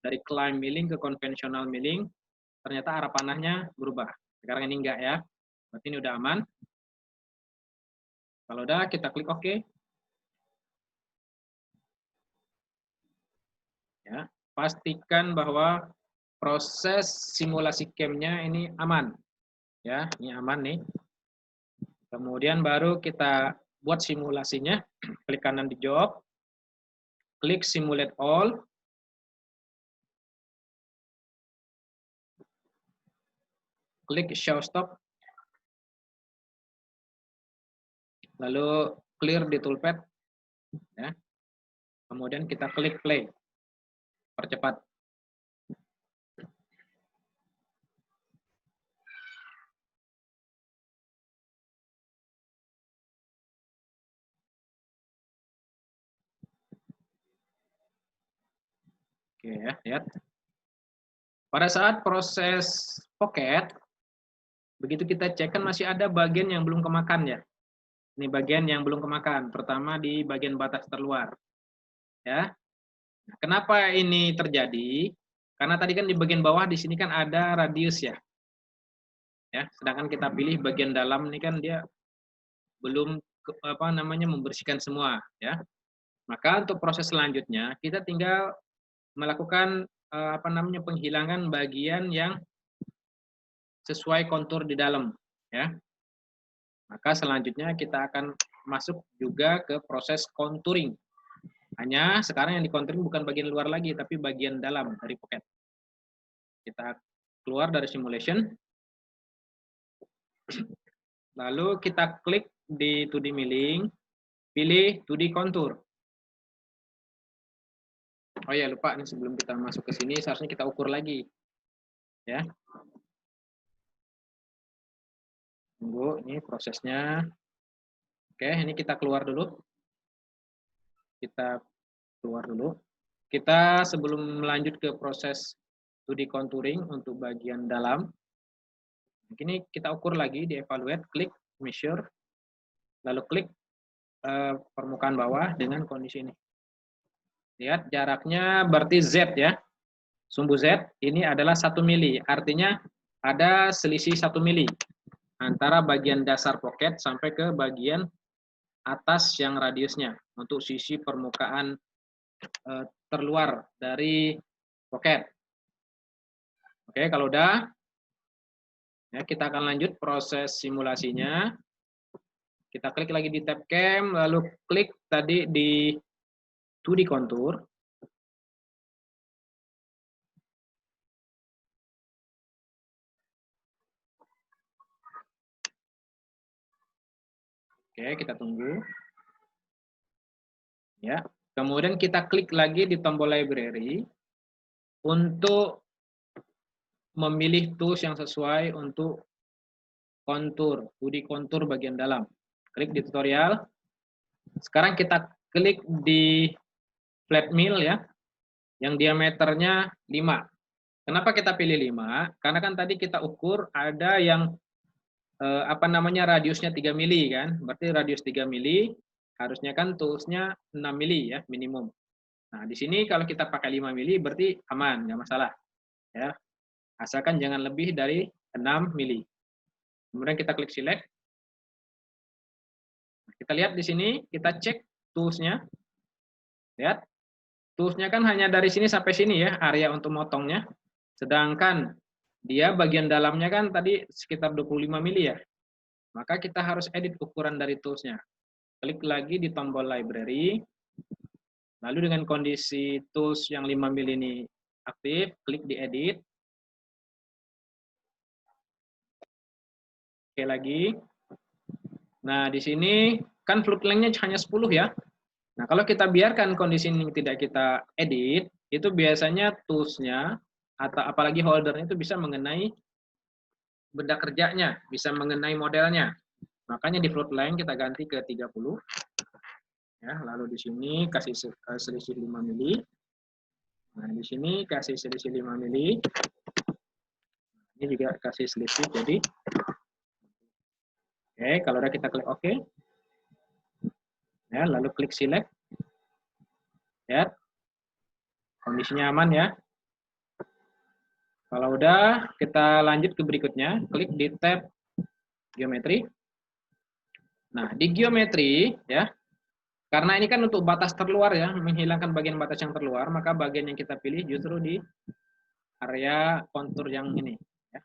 dari climb milling ke konvensional milling, ternyata arah panahnya berubah. Sekarang ini enggak ya, berarti ini udah aman. Kalau udah kita klik OK. Ya, pastikan bahwa proses simulasi CAM-nya ini aman. Ya, ini aman nih. Kemudian baru kita buat simulasinya. Klik kanan di job. Klik simulate all. Klik show stop. Lalu clear di toolpad. Ya. Kemudian kita klik play. Percepat. Oke ya, lihat. Pada saat proses pocket, begitu kita cek kan masih ada bagian yang belum kemakan ya. Ini bagian yang belum kemakan, terutama di bagian batas terluar. Ya. Kenapa ini terjadi? Karena tadi kan di bagian bawah di sini kan ada radius ya. Ya, sedangkan kita pilih bagian dalam ini kan dia belum membersihkan semua ya. Maka untuk proses selanjutnya kita tinggal melakukan penghilangan bagian yang sesuai kontur di dalam ya. Maka selanjutnya kita akan masuk juga ke proses contouring. Hanya sekarang yang di contouring bukan bagian luar lagi tapi bagian dalam dari pocket. Kita keluar dari simulation. Lalu kita klik di 2D milling, pilih 2D contour. Oh ya, lupa nih sebelum kita masuk ke sini seharusnya kita ukur lagi. Ya. Tunggu, ini prosesnya. Oke, ini kita keluar dulu. Kita keluar dulu. Kita sebelum melanjut ke proses 2D contouring untuk bagian dalam, ini kita ukur lagi di evaluate, klik measure, lalu klik permukaan bawah dengan kondisi ini. Lihat jaraknya berarti Z ya. Sumbu Z ini adalah 1 mili, artinya ada selisih 1 mili antara bagian dasar pocket sampai ke bagian atas yang radiusnya untuk sisi permukaan terluar dari pocket. Oke, kalau udah ya, kita akan lanjut proses simulasinya. Kita klik lagi di tab cam, lalu klik tadi di 2D contour. Oke, kita tunggu. Ya, kemudian kita klik lagi di tombol library untuk memilih tools yang sesuai untuk kontur, 2D kontur bagian dalam. Klik di tutorial. Sekarang kita klik di flat mill ya, yang diameternya 5. Kenapa kita pilih 5? Karena kan tadi kita ukur ada yang radiusnya 3 mili kan, berarti radius 3 mili, harusnya kan toolsnya 6 mili ya minimum. Nah di sini kalau kita pakai 5 mili berarti aman, nggak masalah ya, asalkan jangan lebih dari 6 mili. Kemudian kita klik select. Kita lihat di sini, kita cek toolsnya. Lihat, toolsnya kan hanya dari sini sampai sini ya, area untuk motongnya. Sedangkan dia bagian dalamnya kan tadi sekitar 25 mili ya. Maka kita harus edit ukuran dari toolsnya. klik lagi di tombol library. Lalu dengan kondisi tools yang 5 mili ini aktif, klik di edit. Oke lagi. Nah, di sini kan float length-nya hanya 10 ya. Nah, kalau kita biarkan kondisi ini tidak kita edit, itu biasanya tools-nya atau apalagi holdernya itu bisa mengenai benda kerjanya, bisa mengenai modelnya. Makanya di float length kita ganti ke 30. Ya, lalu di sini kasih selisih 5 mili. Nah, di sini kasih selisih 5 mili. Ini juga kasih selisih jadi oke, kalau udah kita klik OK. Ya, lalu klik select. Ya. Kondisinya aman ya. Kalau udah, kita lanjut ke berikutnya, klik di tab geometri. Nah, di geometri ya. Karena ini kan untuk batas terluar ya, menghilangkan bagian batas yang terluar, maka bagian yang kita pilih justru di area kontur yang ini. Ya.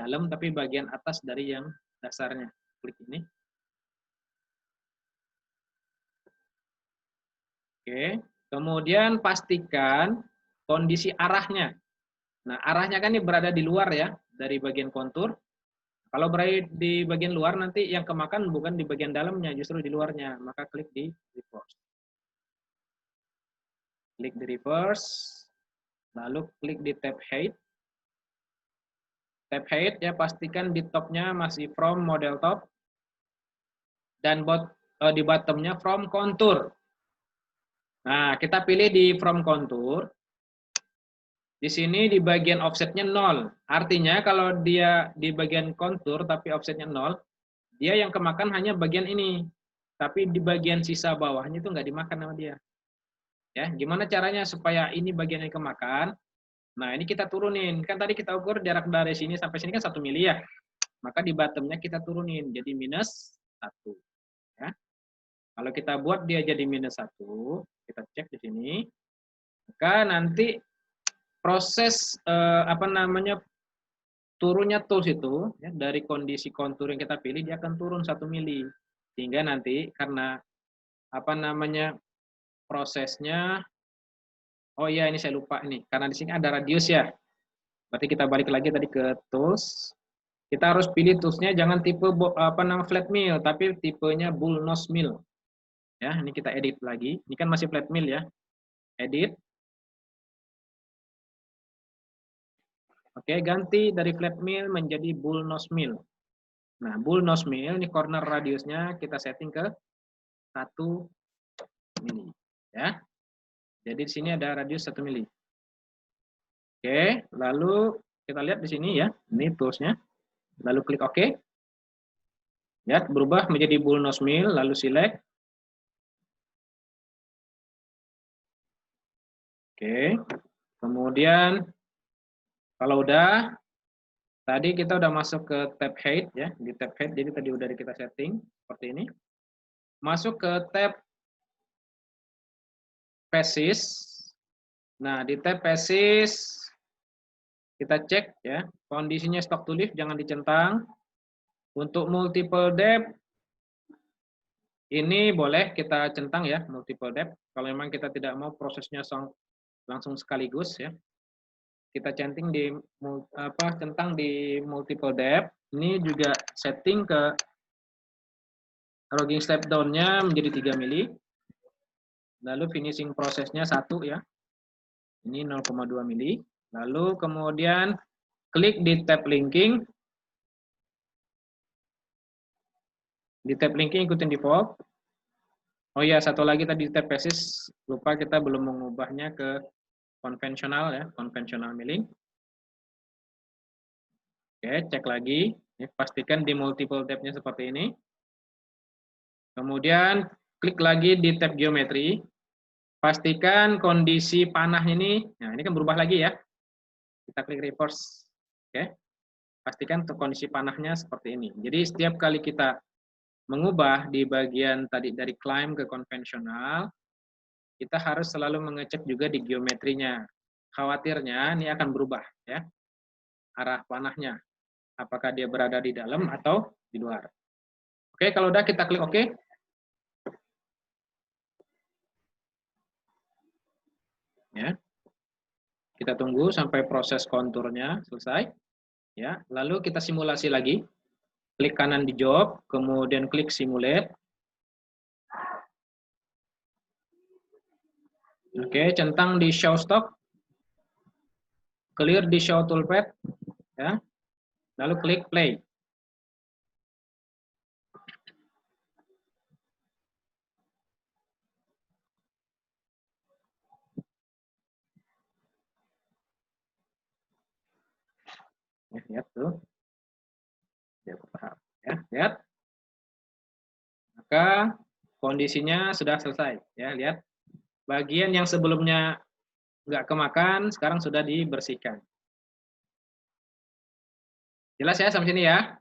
Dalam tapi bagian atas dari yang dasarnya. Klik ini. Oke, kemudian pastikan kondisi arahnya. Nah, arahnya kan ini berada di luar ya, dari bagian kontur. Kalau berada di bagian luar, nanti yang kemakan bukan di bagian dalamnya, justru di luarnya. Maka klik di reverse. Klik di reverse, lalu klik di tab height. Tab height ya pastikan di topnya masih from model top, dan di bottomnya from contour. Nah, kita pilih di from contour. Di sini di bagian offsetnya 0. Artinya kalau dia di bagian kontur tapi offsetnya 0, dia yang kemakan hanya bagian ini. Tapi di bagian sisa bawahnya itu nggak dimakan sama dia. Ya, gimana caranya supaya ini bagian yang kemakan? Nah, ini kita turunin. Kan tadi kita ukur jarak dari sini sampai sini kan 1 mili ya. Maka di bottomnya kita turunin jadi minus 1. Ya. Kalau kita buat dia jadi minus 1, kita cek di sini. Maka nanti proses turunnya tools itu ya, dari kondisi kontur yang kita pilih dia akan turun 1 mili sehingga nanti karena prosesnya ini saya lupa nih karena di sini ada radius ya, berarti kita balik lagi tadi ke tools, kita harus pilih toolsnya jangan tipe flat mill tapi tipenya bull nose mill ya. Ini kita edit lagi, ini kan masih flat mill ya, edit. Oke, ganti dari flat mill menjadi bull nose mill. Nah, bull nose mill ini corner radiusnya kita setting ke 1 mili ya. Jadi di sini ada radius 1 mili. Oke, lalu kita lihat di sini ya. Ini toolsnya. Lalu klik OK. Lihat berubah menjadi bull nose mill, lalu select. Oke. Kemudian kalau udah, tadi kita udah masuk ke tab height ya, di tab height. Jadi tadi udah kita setting seperti ini. Masuk ke tab faces. Nah, di tab faces kita cek ya, kondisinya stock to lift jangan dicentang. Untuk multiple depth ini boleh kita centang ya, multiple depth. Kalau memang kita tidak mau prosesnya langsung sekaligus ya. Kita centang di multiple depth. Ini juga setting ke logging step down-nya menjadi 3 mili. Lalu finishing prosesnya 1 ya. Ini 0,2 mili. Lalu kemudian klik di tab linking. Di tab linking ikutin default. Oh ya, satu lagi tadi di tab basis lupa kita belum mengubahnya ke konvensional ya, konvensional milling. Oke, cek lagi. Pastikan di multiple tab-nya seperti ini. Kemudian klik lagi di tab geometri. Pastikan kondisi panah ini, nah ini kan berubah lagi ya. Kita klik reverse. Oke. Pastikan kondisi panahnya seperti ini. Jadi setiap kali kita mengubah di bagian tadi dari climb ke konvensional, kita harus selalu mengecek juga di geometrinya. Khawatirnya ini akan berubah ya. Arah panahnya. Apakah dia berada di dalam atau di luar. Oke, kalau udah kita klik OK. Ya. Kita tunggu sampai proses konturnya selesai. Ya, lalu kita simulasi lagi. Klik kanan di job, kemudian klik simulate. Oke, centang di show stock. Clear di show toolpath. Ya. Lalu klik play. Ya, lihat tuh. Ya, paham. Ya, lihat. Maka kondisinya sudah selesai. Ya, lihat. Bagian yang sebelumnya nggak kemakan, sekarang sudah dibersihkan. Jelas ya sampai sini ya?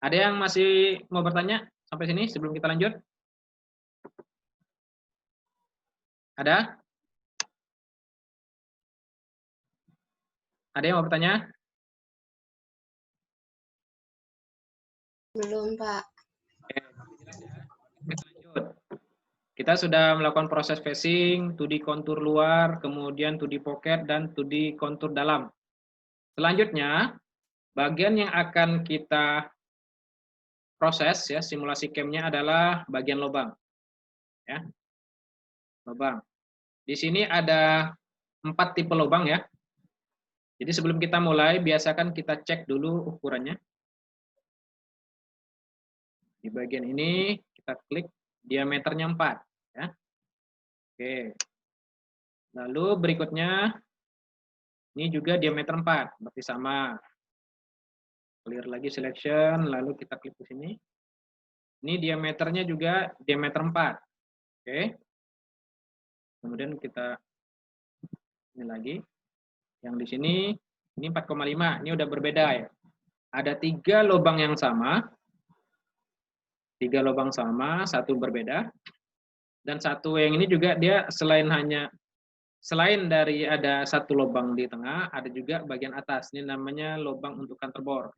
Ada yang masih mau bertanya sampai sini sebelum kita lanjut? Ada? Ada yang mau bertanya? Belum, Pak. Oke, jelas ya. Kita lanjut. Kita sudah melakukan proses facing, 2D kontur luar, kemudian 2D pocket, dan 2D kontur dalam. Selanjutnya, bagian yang akan kita proses ya simulasi cam-nya adalah bagian lubang. Ya. Lubang. Di sini ada 4 tipe lubang ya. Jadi sebelum kita mulai, biasakan kita cek dulu ukurannya. Di bagian ini kita klik diameternya 4 ya. Oke. Lalu berikutnya ini juga diameter 4, berarti sama. Clear lagi selection, lalu kita klik di sini. Ini diameternya juga diameter 4. Oke. Kemudian kita ini lagi. Yang di sini ini 4,5. Ini udah berbeda ya. Ada 3 lubang yang sama. 3 lubang sama, 1 berbeda. Dan 1 yang ini juga dia selain dari ada 1 lubang di tengah, ada juga bagian atas. Ini namanya lubang untuk counter bore.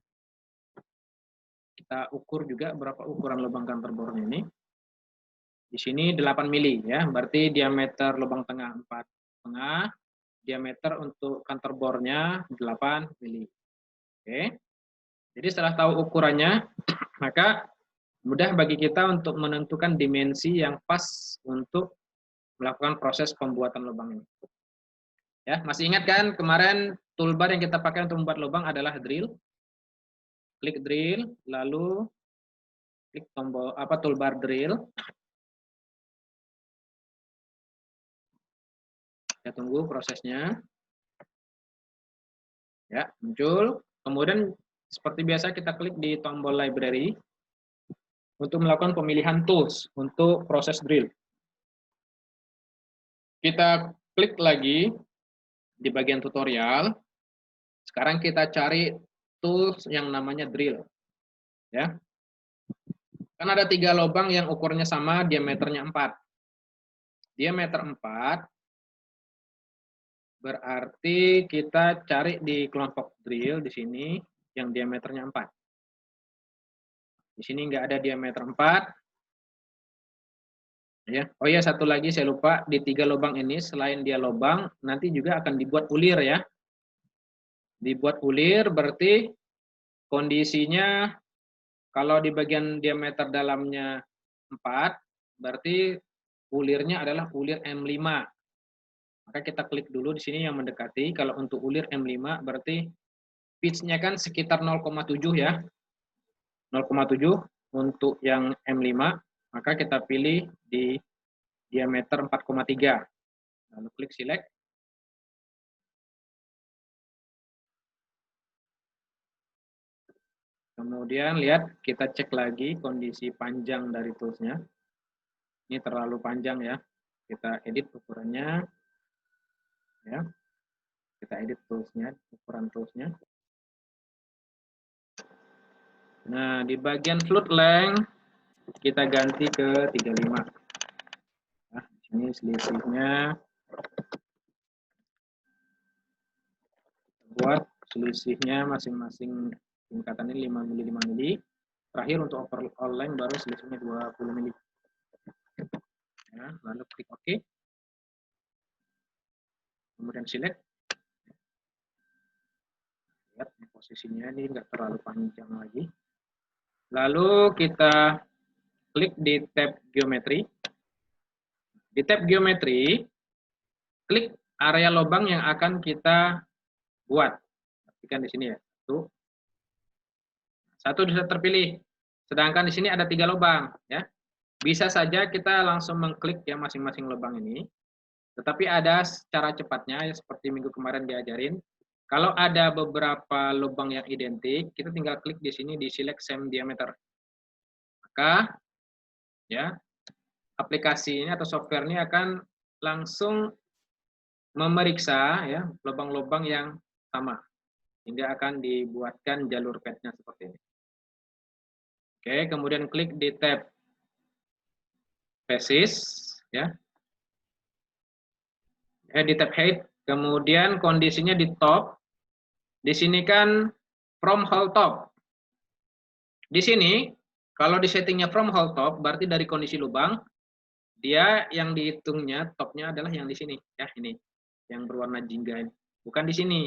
Kita ukur juga berapa ukuran lubang counter bore ini. Di sini 8 mili ya, berarti diameter lubang tengah 4,5, diameter untuk counter bore-nya 8 mili. Oke. Jadi setelah tahu ukurannya, maka mudah bagi kita untuk menentukan dimensi yang pas untuk melakukan proses pembuatan lubang ini. Ya, masih ingat kan kemarin toolbar yang kita pakai untuk membuat lubang adalah drill. Klik drill, lalu klik tombol toolbar drill. Kita tunggu prosesnya. Ya, muncul. Kemudian seperti biasa kita klik di tombol library untuk melakukan pemilihan tools untuk proses drill. Kita klik lagi di bagian tutorial. Sekarang kita cari tools yang namanya drill. Ya. Kan ada 3 lubang yang ukurnya sama, diameternya 4. Diameter 4 berarti kita cari di kelompok drill di sini yang diameternya 4. Di sini nggak ada diameter 4. Ya. Oh iya, satu lagi saya lupa, di 3 lubang ini selain dia lubang, nanti juga akan dibuat ulir ya. Dibuat ulir berarti kondisinya kalau di bagian diameter dalamnya 4, berarti ulirnya adalah ulir M5. Maka kita klik dulu di sini yang mendekati. Kalau untuk ulir M5 berarti pitch-nya kan sekitar 0,7 ya. 0,7 untuk yang M5, maka kita pilih di diameter 4,3. Lalu klik select. Kemudian lihat, kita cek lagi kondisi panjang dari toolsnya. Ini terlalu panjang ya. Kita edit ukurannya. Ya. Kita edit toolsnya, ukuran toolsnya. Nah, di bagian float length kita ganti ke 35. Nah, ini selisihnya buat selisihnya masing-masing tingkatan ini 5 mili 5 mili. Terakhir untuk overall length baru selisihnya 20 mili. Ya, lalu klik OK. kemudian select. Lihat posisinya ini nggak terlalu panjang lagi. Lalu kita klik di tab geometri. Di tab geometri, klik area lubang yang akan kita buat. Perhatikan di sini ya. Satu sudah terpilih. Sedangkan di sini ada 3 lubang, ya. Bisa saja kita langsung mengklik ya masing-masing lubang ini. Tetapi ada cara cepatnya ya, seperti minggu kemarin diajarin. Kalau ada beberapa lubang yang identik, kita tinggal klik di sini di select same diameter. Maka ya aplikasi ini atau software ini akan langsung memeriksa ya lubang-lubang yang sama hingga akan dibuatkan jalur path-nya seperti ini. Oke, kemudian klik di tab Faces ya. Di tab Height, kemudian kondisinya di top. Di sini kan from whole top. Di sini kalau di settingnya from whole top berarti dari kondisi lubang dia yang dihitungnya topnya adalah yang di sini ya, ini yang berwarna jingga ini. Bukan di sini.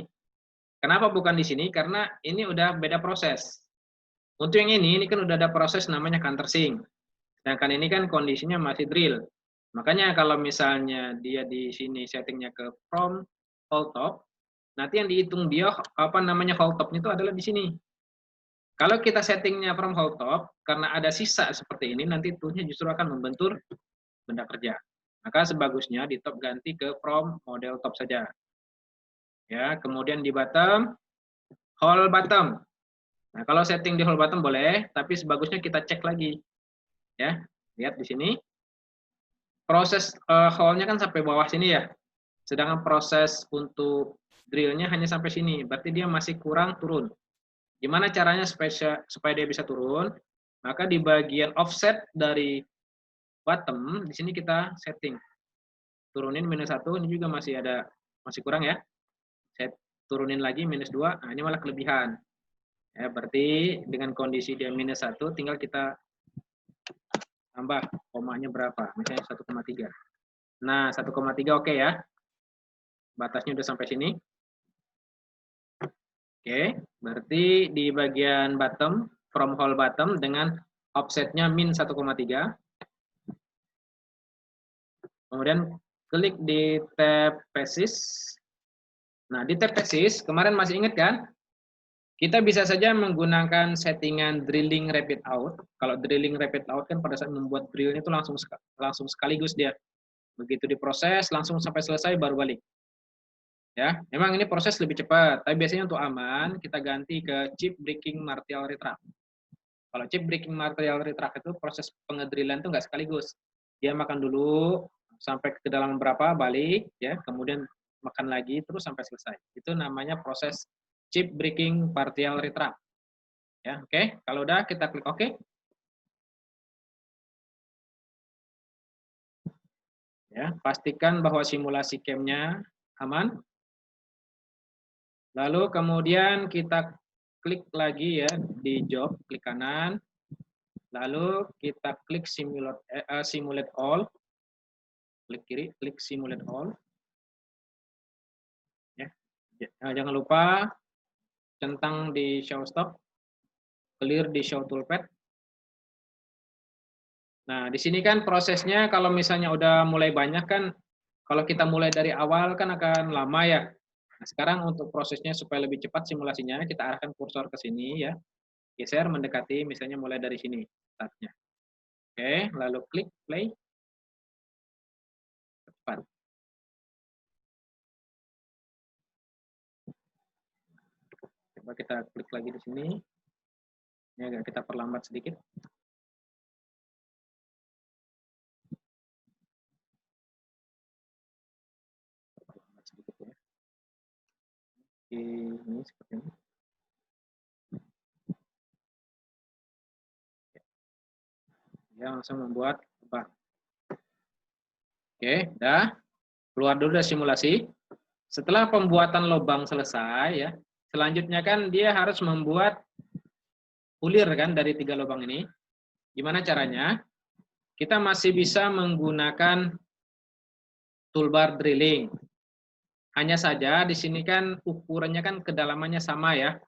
Kenapa bukan di sini? Karena ini udah beda proses. Untuk yang ini kan udah ada proses namanya countersink. Sedangkan ini kan kondisinya masih drill. Makanya kalau misalnya dia di sini settingnya ke from whole top, nanti yang dihitung dia apa namanya whole top itu adalah di sini. Kalau kita settingnya from whole top, karena ada sisa seperti ini, nanti toolnya justru akan membentur benda kerja. Maka sebagusnya di top ganti ke from model top saja. Ya, kemudian di bottom, whole bottom. Nah, kalau setting di whole bottom boleh, tapi sebagusnya kita cek lagi. Ya, lihat di sini. Proses hole-nya kan sampai bawah sini ya. Sedangkan proses untuk drill-nya hanya sampai sini. Berarti dia masih kurang turun. Gimana caranya supaya dia bisa turun? Maka di bagian offset dari bottom, di sini kita setting. Turunin -1, ini juga masih kurang ya. Saya turunin lagi -2, nah ini malah kelebihan. Ya, berarti dengan kondisi dia -1, tinggal kita tambah komanya berapa, misalnya 1,3. Nah, 1,3 oke ya. Batasnya udah sampai sini. Oke, berarti di bagian bottom, from whole bottom dengan offsetnya -1,3. Kemudian klik di tab Faces. Nah, di tab Faces, kemarin masih ingat kan? Kita bisa saja menggunakan settingan drilling rapid out. Kalau drilling rapid out kan pada saat membuat drillnya itu langsung sekaligus dia. Begitu diproses, langsung sampai selesai baru balik. Ya, memang ini proses lebih cepat, tapi biasanya untuk aman kita ganti ke chip breaking martial retract. Kalau chip breaking martial retract itu proses pengedrillan itu nggak sekaligus. Dia makan dulu sampai ke dalam berapa, balik, ya, kemudian makan lagi terus sampai selesai. Itu namanya proses chip breaking partial retract. Ya, oke. Kalau udah kita klik OK. Ya, pastikan bahwa simulasi cam-nya aman. Lalu kemudian kita klik lagi ya di job, klik kanan. Lalu kita klik simulate all. Klik kiri, klik simulate all. Ya. Jangan lupa centang di show stop, clear di show toolpath. Nah, di sini kan prosesnya kalau misalnya udah mulai banyak kan, kalau kita mulai dari awal kan akan lama ya. Nah, sekarang untuk prosesnya supaya lebih cepat simulasinya, kita arahkan kursor ke sini ya. Geser mendekati misalnya mulai dari sini startnya. Oke, lalu klik play. Cepat. Coba kita klik lagi di sini. Ini agak kita perlambat sedikit. Perlambat sedikit ya. Ini seperti ini. Dia langsung membuat lubang. Oke, udah. Keluar dulu dari simulasi. Setelah pembuatan lubang selesai ya, selanjutnya kan dia harus membuat ulir kan dari 3 lubang ini. Gimana caranya? Kita masih bisa menggunakan toolbar drilling. Hanya saja di sini kan ukurannya kan kedalamannya sama ya.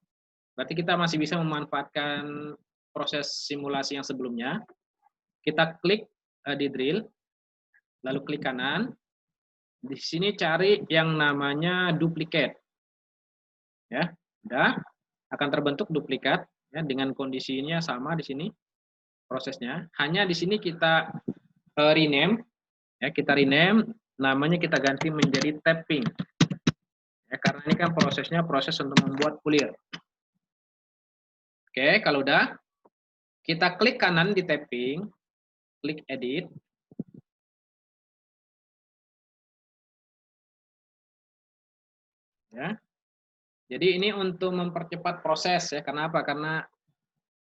Berarti kita masih bisa memanfaatkan proses simulasi yang sebelumnya. Kita klik di drill, lalu klik kanan. Di sini cari yang namanya duplicate. Ya, udah akan terbentuk duplikat ya dengan kondisinya sama di sini prosesnya. Hanya di sini kita rename ya, kita rename namanya kita ganti menjadi tapping. Ya, karena ini kan prosesnya proses untuk membuat pulir. Oke, kalau udah kita klik kanan di tapping, klik edit. Ya. Jadi ini untuk mempercepat proses ya. Kenapa? Karena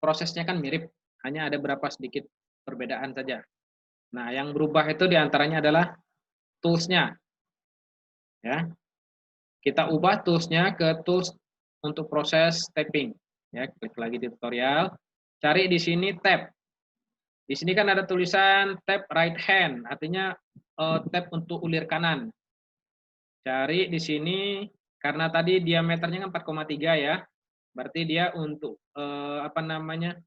prosesnya kan mirip, hanya ada berapa sedikit perbedaan saja. Nah, yang berubah itu diantaranya adalah tools-nya. Ya. Kita ubah tools-nya ke tools untuk proses tapping. Ya, klik lagi di tutorial, cari di sini tab. Di sini kan ada tulisan tab right hand, artinya tab untuk ulir kanan. Cari di sini karena tadi diameternya kan 4,3 ya. Berarti dia untuk apa namanya?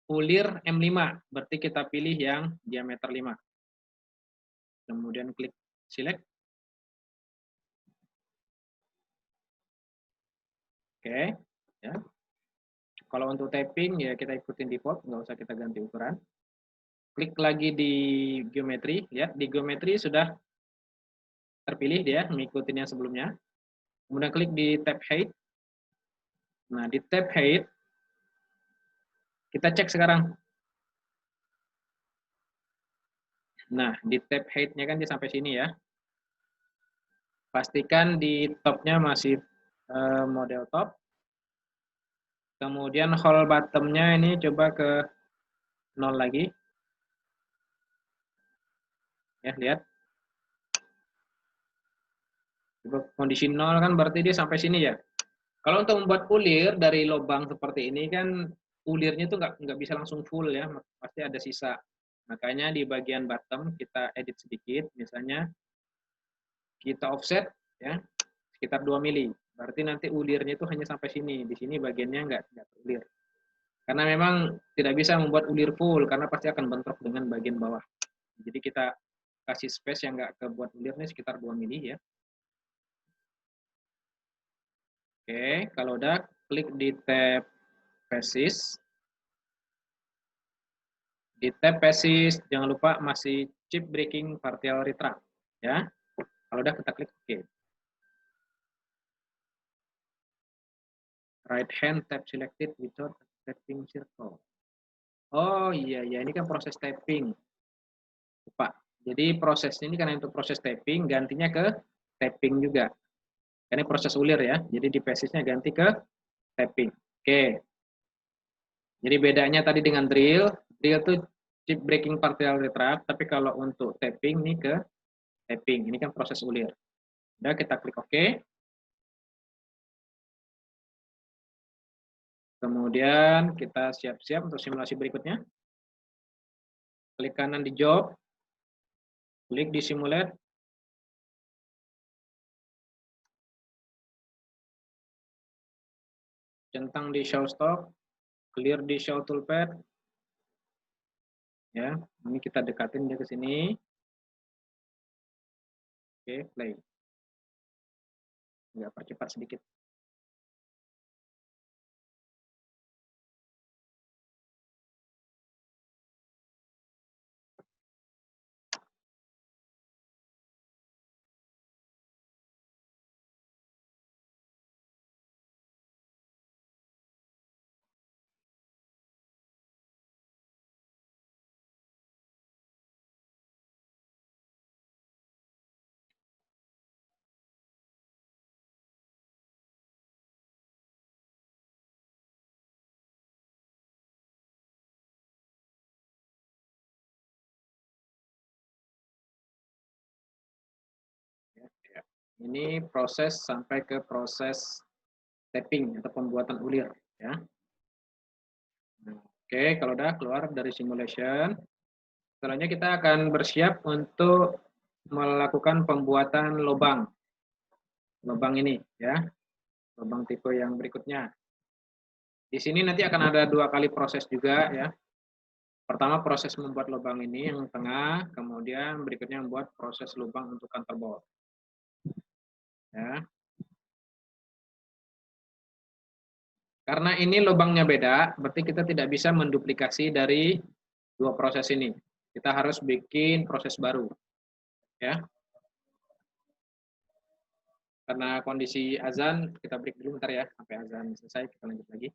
Ulir M5. Berarti kita pilih yang diameter 5. Kemudian klik select. Oke, ya. Kalau untuk tapping ya kita ikutin default, nggak usah kita ganti ukuran. Klik lagi di geometri, lihat di geometri sudah terpilih dia mengikuti yang sebelumnya. Kemudian klik di tab height. Nah, di tab height kita cek sekarang. Nah, di tab height-nya kan dia sampai sini ya. Pastikan di top-nya masih model top. Kemudian hole bottom-nya ini coba ke 0 lagi. Ya, lihat. Kondisi 0 kan berarti dia sampai sini ya. Kalau untuk membuat ulir dari lubang seperti ini kan ulirnya itu nggak bisa langsung full ya, pasti ada sisa. Makanya di bagian bottom kita edit sedikit, misalnya kita offset ya sekitar 2 mili. Berarti nanti ulirnya itu hanya sampai sini. Di sini bagiannya nggak ulir. Karena memang tidak bisa membuat ulir full karena pasti akan bentrok dengan bagian bawah. Jadi kita kasih space yang nggak kebuat ulir ini sekitar 2 mili ya. Oke, kalau udah klik di tab Faces. Di tab Faces jangan lupa masih chip breaking partial retract ya. Kalau udah kita klik OK. Right hand tab selected without tapping circle. Oh iya ya, ini kan proses tapping. Lupa. Jadi proses ini kan untuk proses tapping gantinya ke tapping juga. Ini proses ulir ya. Jadi di Faces-nya ganti ke tapping. Oke. Jadi bedanya tadi dengan drill tuh chip breaking partial retract, tapi kalau untuk tapping ini ke tapping. Ini kan proses ulir. Udah kita klik OK. Kemudian kita siap-siap untuk simulasi berikutnya. Klik kanan di job. Klik di simulate. Centang di show stock. Clear di show toolpad. Ya, ini kita dekatin dia ke sini. Oke, play. Agak percepat sedikit. Ya. Ini proses sampai ke proses tapping atau pembuatan ulir ya. Oke, kalau udah keluar dari simulation, selanjutnya kita akan bersiap untuk melakukan pembuatan lubang. lubang ini ya, lubang tipe yang berikutnya. Di sini nanti akan ada 2 kali proses juga ya. Pertama proses membuat lubang ini yang tengah, kemudian berikutnya membuat proses lubang untuk counterbore. Ya. Karena ini lubangnya beda, berarti kita tidak bisa menduplikasi dari 2 proses ini. Kita harus bikin proses baru. Ya. Karena kondisi azan, kita break dulu bentar ya, sampai azan selesai, kita lanjut lagi.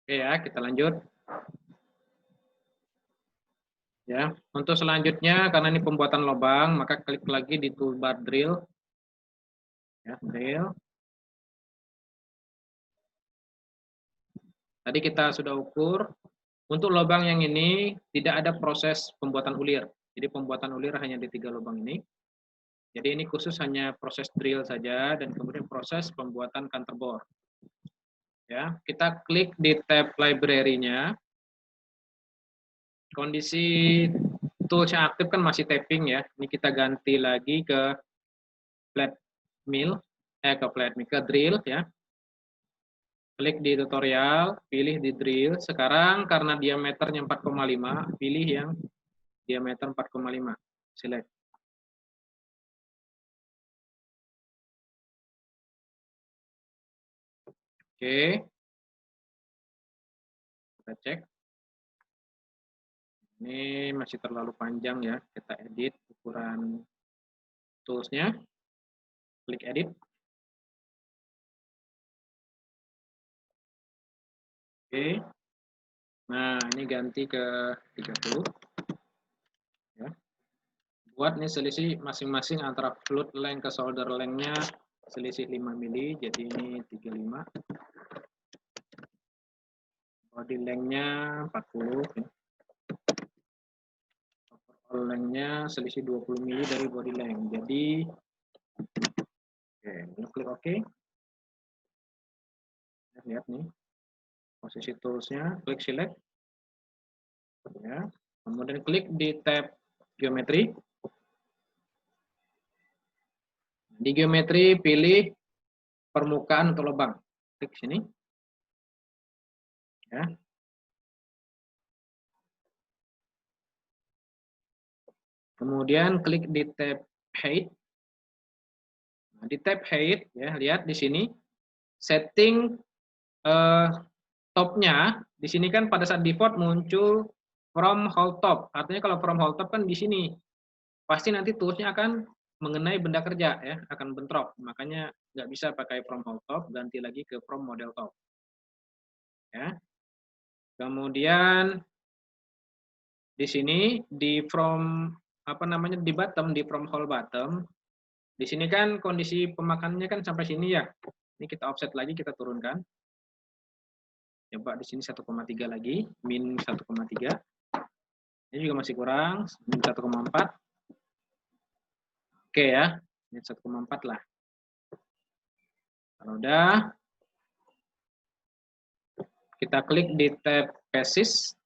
Oke ya, kita lanjut. Ya, untuk selanjutnya karena ini pembuatan lubang, maka klik lagi di toolbar drill. Ya, drill. Tadi kita sudah ukur. Untuk lubang yang ini tidak ada proses pembuatan ulir. Jadi pembuatan ulir hanya di 3 lubang ini. Jadi ini khusus hanya proses drill saja dan kemudian proses pembuatan counterbore. Ya, kita klik di tab library-nya. Kondisi tools yang aktif kan masih tapping ya. Ini kita ganti lagi ke flat mill, ke drill ya. Klik di tutorial, pilih di drill. Sekarang karena diameternya 4,5, pilih yang diameter 4,5. Select. Oke. Kita cek. Ini masih terlalu panjang ya, kita edit. ukuran toolsnya, klik edit. Oke. Nah, ini ganti ke 30. Ya. Buat nih selisih masing-masing antara float length ke shoulder length-nya selisih 5 mili, jadi ini 35. Body length-nya 40. Ya. Overall length-nya selisih 20 mili dari body length. Jadi, oke, klik OK. Lihat nih, posisi tools-nya, klik select. Ya. Kemudian klik di tab geometri. Di geometri pilih permukaan untuk lubang. Klik sini. Ya. Kemudian klik di tab height. Nah, di tab height ya, lihat di sini setting topnya. Di sini kan pada saat default muncul from whole top. Artinya kalau from whole top kan di sini. Pasti nanti toolsnya akan mengenai benda kerja ya, akan bentrok. Makanya nggak bisa pakai from whole top, ganti lagi ke from model top. Ya. Kemudian di sini di from apa namanya di bottom, di from whole bottom. Di sini kan kondisi pemakannya kan sampai sini ya. Ini kita offset lagi, kita turunkan. Coba di sini 1,3 lagi, min 1,3. Ini juga masih kurang, min 1,4. Oke ya, min 1,4 lah. Kalau udah, kita klik di tab Phases.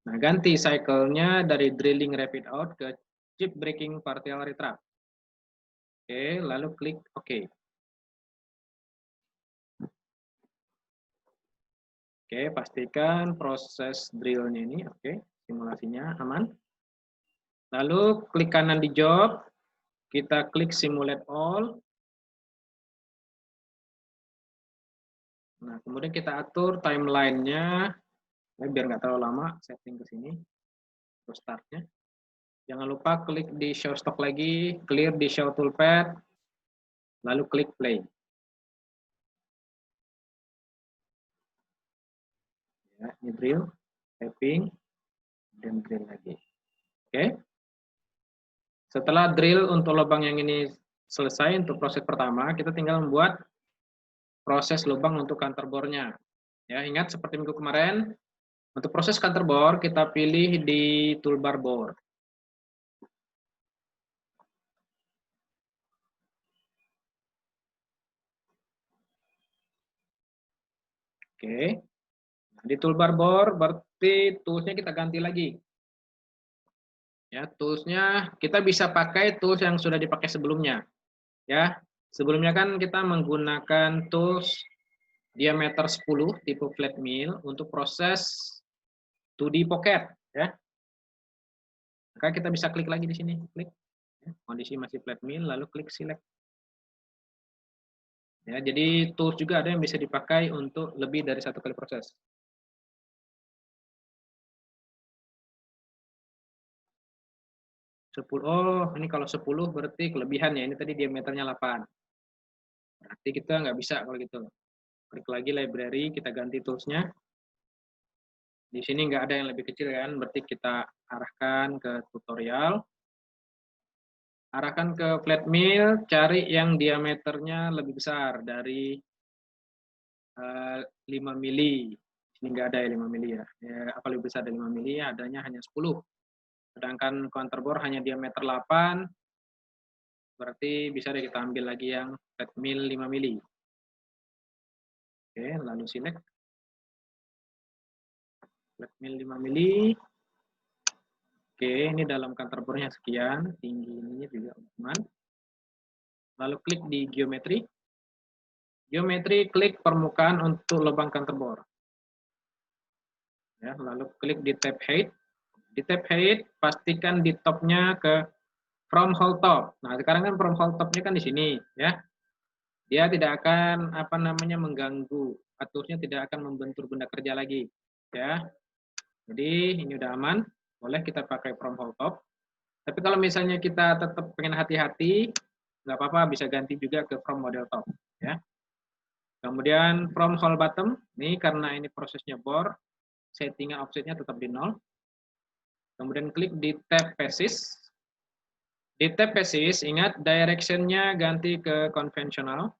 Nah, ganti cycle-nya dari drilling rapid out ke chip breaking partial retrap. Oke, lalu klik OK. Oke, pastikan proses drill-nya ini, oke, simulasinya aman. Lalu klik kanan di job, kita klik simulate all. Nah, kemudian kita atur timeline-nya, biar nggak terlalu lama, setting ke sini, terus start-nya. Jangan lupa klik di show stock lagi, clear di show toolpath, lalu klik play. Ya, ini drill, tapping, dan drill lagi. Oke. Setelah drill untuk lubang yang ini selesai untuk proses pertama, kita tinggal membuat proses lubang untuk counter bore-nya. Ya, ingat seperti minggu kemarin, untuk proses counter bore kita pilih di toolbar bore. Oke. Di toolbar bore berarti tools-nya kita ganti lagi. Ya, tools-nya kita bisa pakai tools yang sudah dipakai sebelumnya. Ya, sebelumnya kan kita menggunakan tools diameter 10 tipe flat mill untuk proses 2D pocket ya. Maka kita bisa klik lagi di sini, klik. Kondisi masih flat mill lalu klik select. Ya, jadi tools juga ada yang bisa dipakai untuk lebih dari satu kali proses. Oh, ini kalau 10 berarti kelebihan ya. Ini tadi diameternya 8. Berarti kita nggak bisa kalau gitu. Klik lagi library, kita ganti toolsnya. Di sini nggak ada yang lebih kecil kan, berarti kita arahkan ke tutorial. Arahkan ke flat mill, cari yang diameternya lebih besar dari 5 mili. Ini nggak ada ya 5 mili ya. Apa lebih besar dari 5 mili, adanya hanya 10. Sedangkan counter bore hanya diameter 8, berarti bisa deh kita ambil lagi yang flat mill 5 mili. Oke, lalu select. Flat mill 5 mili. Oke, ini dalam counter bore-nya sekian, tinggi ininya juga aman. Lalu klik di geometri. Geometri klik permukaan untuk lubang counter bore. Ya, lalu klik di tab height. Di tab height pastikan di top-nya ke from whole top. Nah, sekarang kan from whole top-nya kan di sini, ya. Dia tidak akan apa namanya mengganggu, aturnya tidak akan membentur benda kerja lagi, ya. Jadi ini udah aman, boleh kita pakai from whole top. Tapi kalau misalnya kita tetap pengen hati-hati, nggak apa-apa, bisa ganti juga ke from model top. Ya. Kemudian from whole bottom, ini karena ini prosesnya bore, settingan offsetnya tetap di 0. Kemudian klik di tab basis. Di tab basis, ingat direction-nya ganti ke konvensional.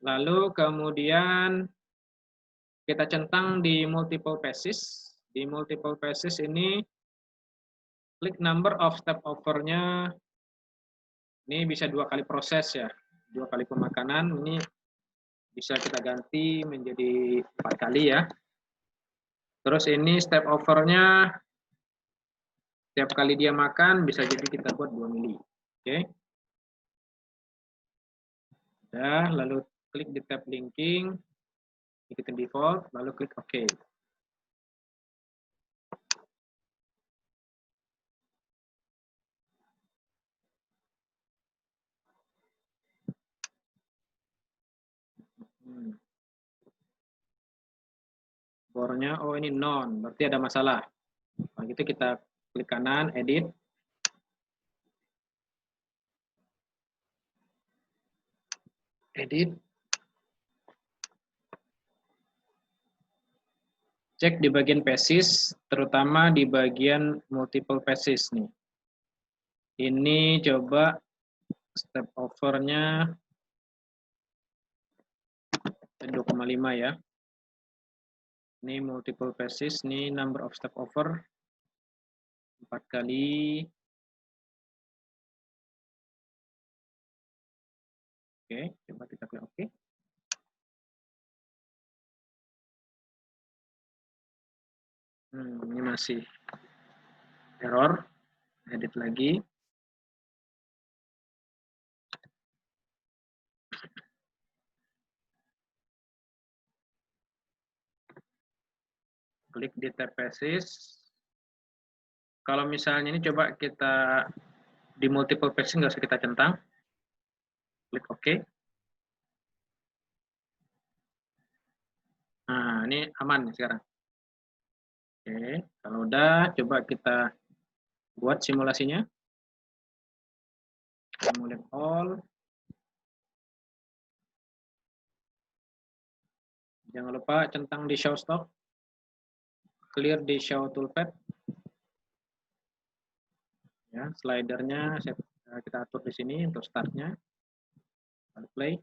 Lalu kemudian kita centang di multiple passes. Di multiple passes ini klik number of step over-nya. Ini bisa 2 kali proses ya. 2 kali pemakanan. Ini bisa kita ganti menjadi 4 kali ya. Terus ini step over-nya setiap kali dia makan bisa jadi kita buat 2 mili. Oke. Ya, lalu klik di tab linking, ikutin default, lalu klik OK. Bornya, oh ini non, berarti ada masalah. Kalau gitu kita klik kanan, edit. Edit. Cek di bagian passes, terutama di bagian multiple passes nih. Ini coba step over-nya 2,5 ya. Ini multiple passes, ini number of step over 4 kali. Oke, coba kita klik OK. Ini masih error. Edit lagi. Klik di tab passes. Kalau misalnya ini coba kita di multiple passes nggak usah kita centang. Klik OK. Nah, ini aman sekarang. Oke, kalau udah coba kita buat simulasinya. Simulate all. Jangan lupa centang di show stock. Clear di show toolpath. Ya, slidernya kita atur di sini untuk startnya. Play.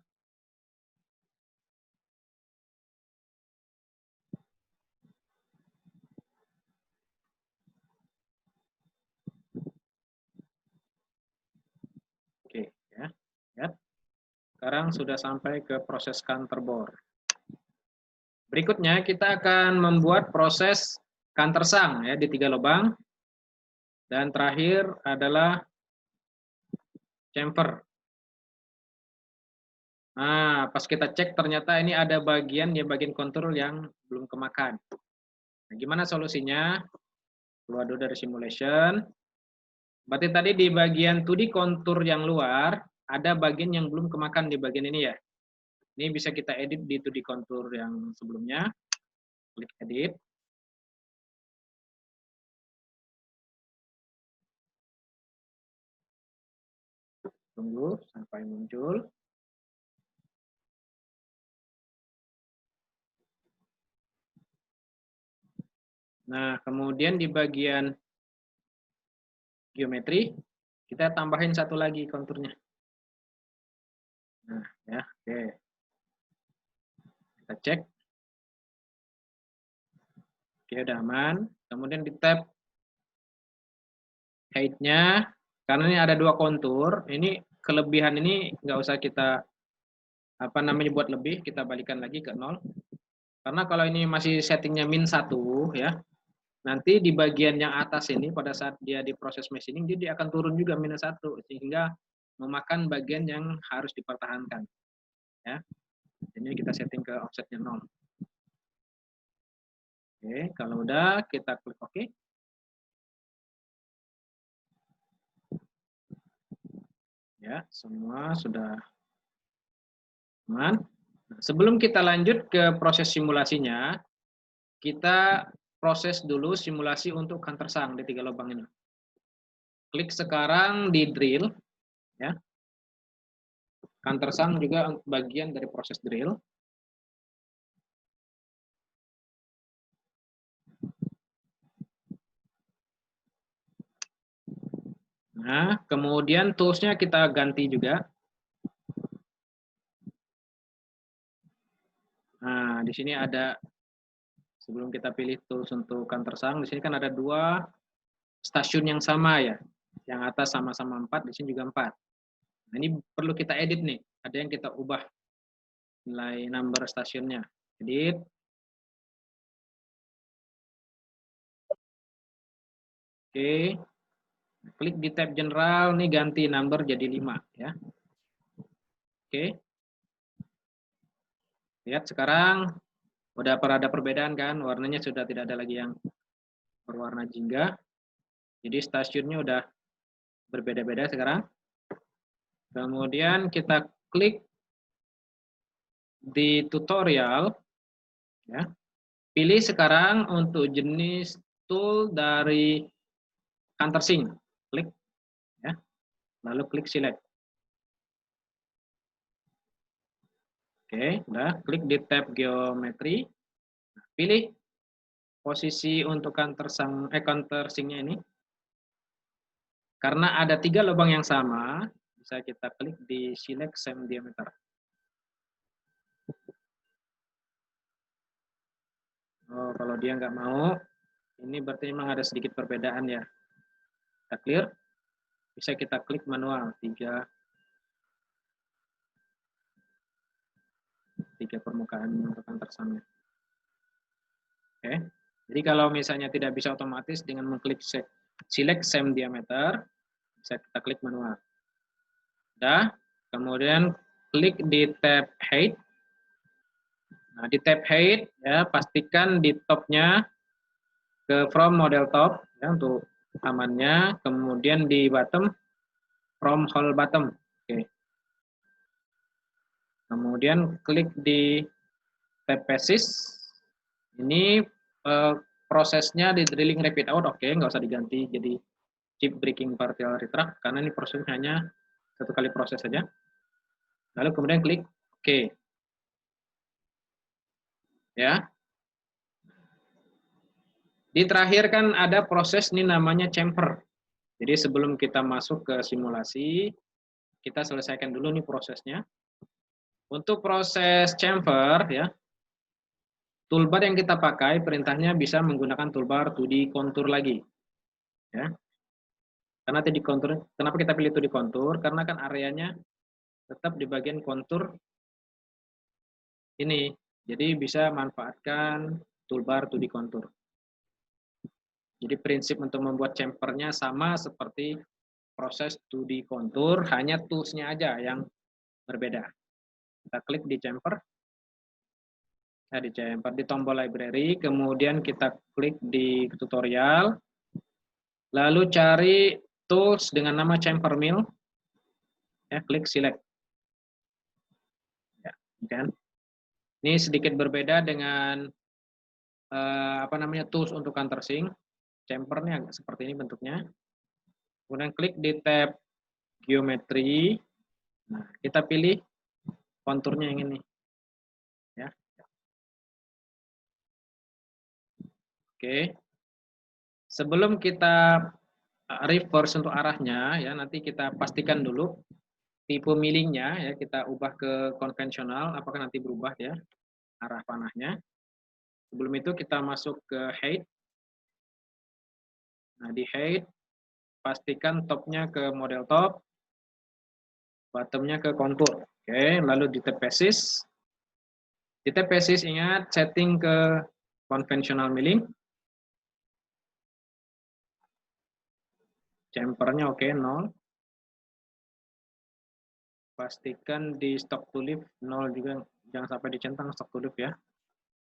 Oke, ya. Lihat. Sekarang sudah sampai ke proses counter bore. Berikutnya kita akan membuat proses counter sang ya di 3 lubang. Dan terakhir adalah chamfer. Nah, pas kita cek ternyata ini ada bagian kontur yang belum kemakan. Nah, gimana solusinya? Keluar dulu dari simulation. Berarti tadi di bagian 2D kontur yang luar, ada bagian yang belum kemakan di bagian ini ya. Ini bisa kita edit di 2D kontur yang sebelumnya. Klik edit. Tunggu sampai muncul. Nah, kemudian di bagian geometri, kita tambahin satu lagi konturnya. Nah, ya, oke. Kita cek. Oke, udah aman. Kemudian di tab height-nya, karena ini ada 2 kontur, ini kelebihan ini nggak usah kita buat lebih, kita balikan lagi ke 0. Karena kalau ini masih settingnya -1 ya, nanti di bagian yang atas ini pada saat dia di proses machining dia akan turun juga -1 sehingga memakan bagian yang harus dipertahankan. Ya. Ini kita setting ke offsetnya 0. Oke, kalau udah kita klik OK. Ya, semua sudah aman. Nah, sebelum kita lanjut ke proses simulasinya, kita proses dulu simulasi untuk counter sang di 3 lubang ini. klik sekarang di drill, ya. Countersunk juga bagian dari proses drill. Nah, kemudian toolsnya kita ganti juga. Nah, di sini ada, sebelum kita pilih tools untuk countersunk, di sini kan ada 2 stasiun yang sama ya. Yang atas sama-sama 4, di sini juga 4. Nah, ini perlu kita edit nih. Ada yang kita ubah nilai number stasiunnya. Edit. Oke. Klik di tab general, nih ganti number jadi 5 ya. Oke. Lihat sekarang udah ada perbedaan kan, warnanya sudah tidak ada lagi yang berwarna jingga. Jadi stasiunnya udah berbeda-beda sekarang. Kemudian kita klik di tutorial, ya. Pilih sekarang untuk jenis tool dari countersink, klik, ya. Lalu klik select. Oke, udah, klik di tab geometri, pilih posisi untuk countersinknya ini. Karena ada 3 lubang yang sama, bisa kita klik di select same diameter. Oh, kalau dia nggak mau, ini berarti memang ada sedikit perbedaan ya. Kita clear, bisa kita klik manual 3 permukaan untuk countersinknya. Oke, jadi kalau misalnya tidak bisa otomatis dengan mengklik select same diameter, bisa kita klik manual. Udah, kemudian klik di tab height. Nah, di tab height ya pastikan di topnya ke from model top ya untuk amannya, kemudian di bottom from whole bottom. Oke. Kemudian klik di tab basis. Ini prosesnya di drilling rapid out, oke, nggak usah diganti jadi chip breaking partial retract karena ini prosesnya hanya 1 kali proses saja. Lalu kemudian klik oke. Ya. Di terakhir kan ada proses ini namanya chamfer. Jadi sebelum kita masuk ke simulasi, kita selesaikan dulu nih prosesnya. Untuk proses chamfer ya, toolbar yang kita pakai perintahnya bisa menggunakan toolbar 2D contour lagi. Ya. Karena 2D contour, kenapa kita pilih 2D contour? Karena kan areanya tetap di bagian kontur ini. Jadi bisa manfaatkan toolbar 2D contour. Jadi prinsip untuk membuat chamfernya sama seperti proses 2D contour, hanya tools-nya aja yang berbeda. Kita klik di chamfer. Nah, di chamfer di tombol library, kemudian kita klik di tutorial, lalu cari tools dengan nama chamfer mill. Ya, klik select. Ya, kan? Ini sedikit berbeda dengan tools untuk countersink. Chamfernya agak seperti ini bentuknya. Kemudian klik di tab geometri. Nah, kita pilih konturnya yang ini. Ya. Oke. Sebelum kita reverse untuk arahnya, ya nanti kita pastikan dulu tipe millingnya, ya kita ubah ke konvensional, apakah nanti berubah ya arah panahnya. Sebelum itu kita masuk ke height. Nah, di height, pastikan topnya ke model top, bottomnya ke kontur. Oke, lalu di tab basis. Di tab basis ingat setting ke conventional milling. Chamfernya oke, 0. Pastikan di stock to lift 0 juga, jangan sampai dicentang stock to lift ya.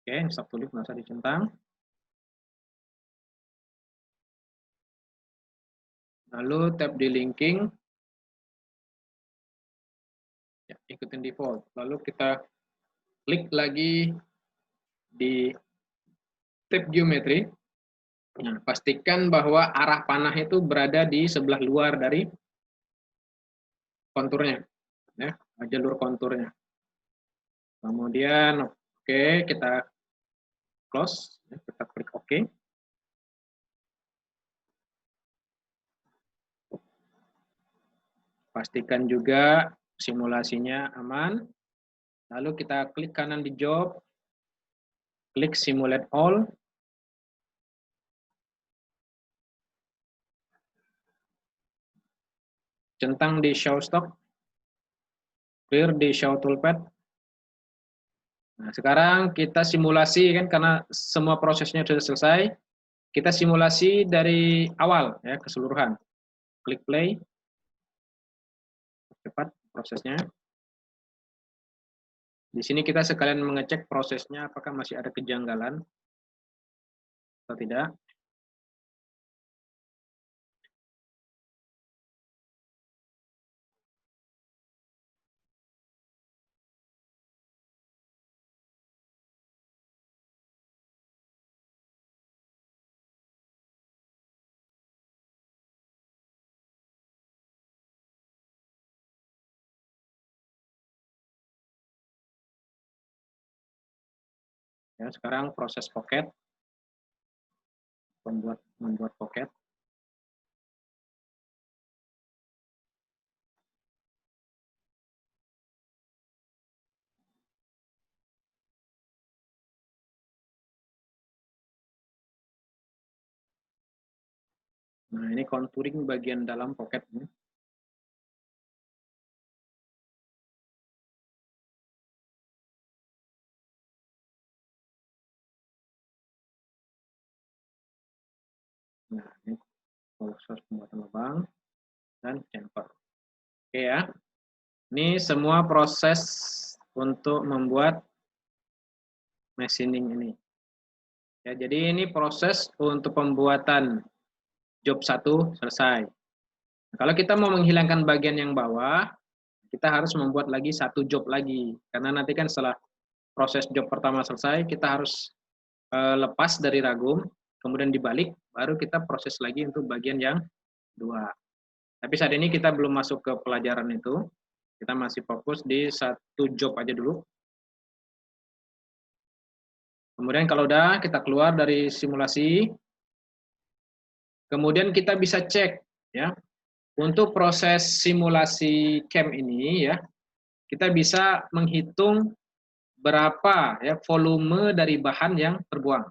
Oke, stock to lift nggak usah dicentang. Lalu tab di linking, ya, ikutin default. Lalu kita klik lagi di tab geometri. Nah, pastikan bahwa arah panah itu berada di sebelah luar dari konturnya, ya, jalur konturnya. Kemudian, oke, kita close, kita klik OK. Pastikan juga simulasinya aman. Lalu kita klik kanan di job, klik simulate all. Centang di show stock, clear di show toolpath. Nah, sekarang kita simulasi kan karena semua prosesnya sudah selesai. Kita simulasi dari awal ya keseluruhan. Klik play. Cepat prosesnya. Di sini kita sekalian mengecek prosesnya apakah masih ada kejanggalan atau tidak. Ya, sekarang proses pocket, membuat pocket. Nah, ini contouring bagian dalam pocket. Nah, ini proses pembuatan lubang dan chamfer. Oke ya. Ini semua proses untuk membuat machining ini. Ya, jadi ini proses untuk pembuatan job 1 selesai. Nah, kalau kita mau menghilangkan bagian yang bawah, kita harus membuat lagi satu job lagi. Karena nanti kan setelah proses job pertama selesai, kita harus lepas dari ragum, kemudian dibalik, baru kita proses lagi untuk bagian yang 2. Tapi saat ini kita belum masuk ke pelajaran itu. Kita masih fokus di satu job aja dulu. Kemudian kalau udah, kita keluar dari simulasi. Kemudian kita bisa cek ya. Untuk proses simulasi CAM ini ya, kita bisa menghitung berapa ya volume dari bahan yang terbuang.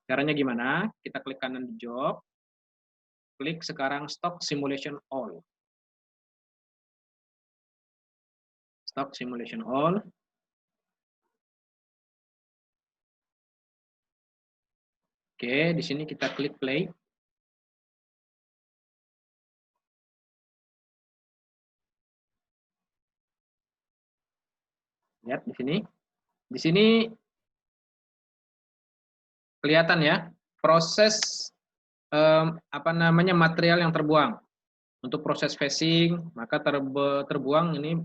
Caranya gimana? Kita klik kanan di job. Klik sekarang stock simulation all. Stock simulation all. Oke, di sini kita klik play. Lihat di sini. Di sini kelihatan ya proses material yang terbuang. Untuk proses facing, maka terbuang ini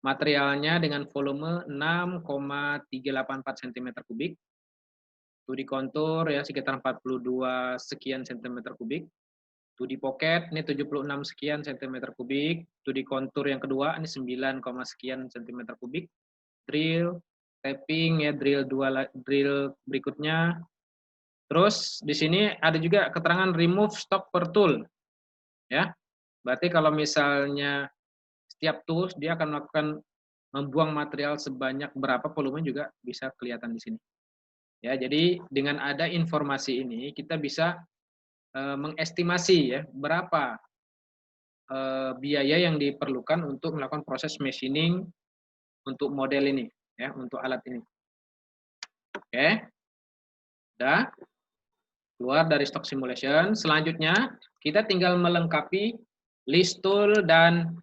materialnya dengan volume 6,384 cm3. Studi kontur ya sekitar 42 sekian cm3. Studi pocket ini 76 sekian cm3. Studi kontur yang kedua ini 9, sekian cm3. Drill, tapping ya drill berikutnya. Terus di sini ada juga keterangan remove stock per tool. Ya. Berarti kalau misalnya setiap tools dia akan membuang material sebanyak berapa volume juga bisa kelihatan di sini. Ya, jadi dengan ada informasi ini kita bisa mengestimasi ya berapa biaya yang diperlukan untuk melakukan proses machining untuk model ini ya, untuk alat ini. Oke. Udah. Keluar dari stock simulation. Selanjutnya kita tinggal melengkapi list tool dan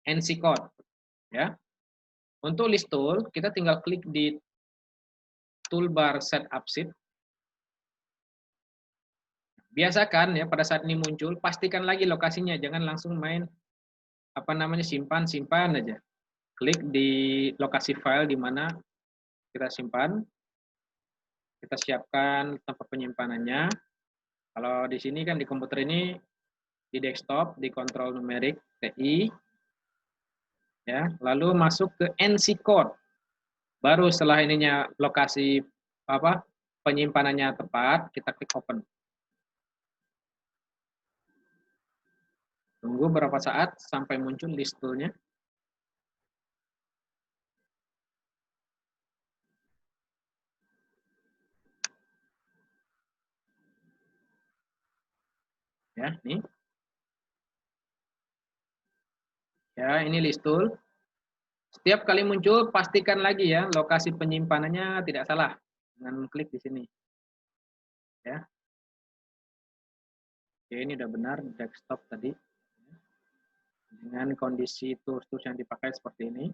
NC code ya. Untuk list tool kita tinggal klik di toolbar setup sheet. Biasakan ya pada saat ini muncul, pastikan lagi lokasinya, jangan langsung main simpan aja. Klik di lokasi file di mana kita simpan. kita siapkan tempat penyimpanannya. Kalau di sini kan di komputer ini di desktop, di kontrol numerik TI, ya, lalu masuk ke NC code. Baru setelah ininya lokasi penyimpanannya tepat, kita klik open. Tunggu berapa saat sampai muncul list tool-nya. Ya, nih. Ya, ini list tool. Setiap kali muncul, pastikan lagi ya, lokasi penyimpanannya tidak salah. Dengan klik di sini. Ya. Oke, ini udah benar, desktop tadi. Dengan kondisi tools-tools yang dipakai seperti ini.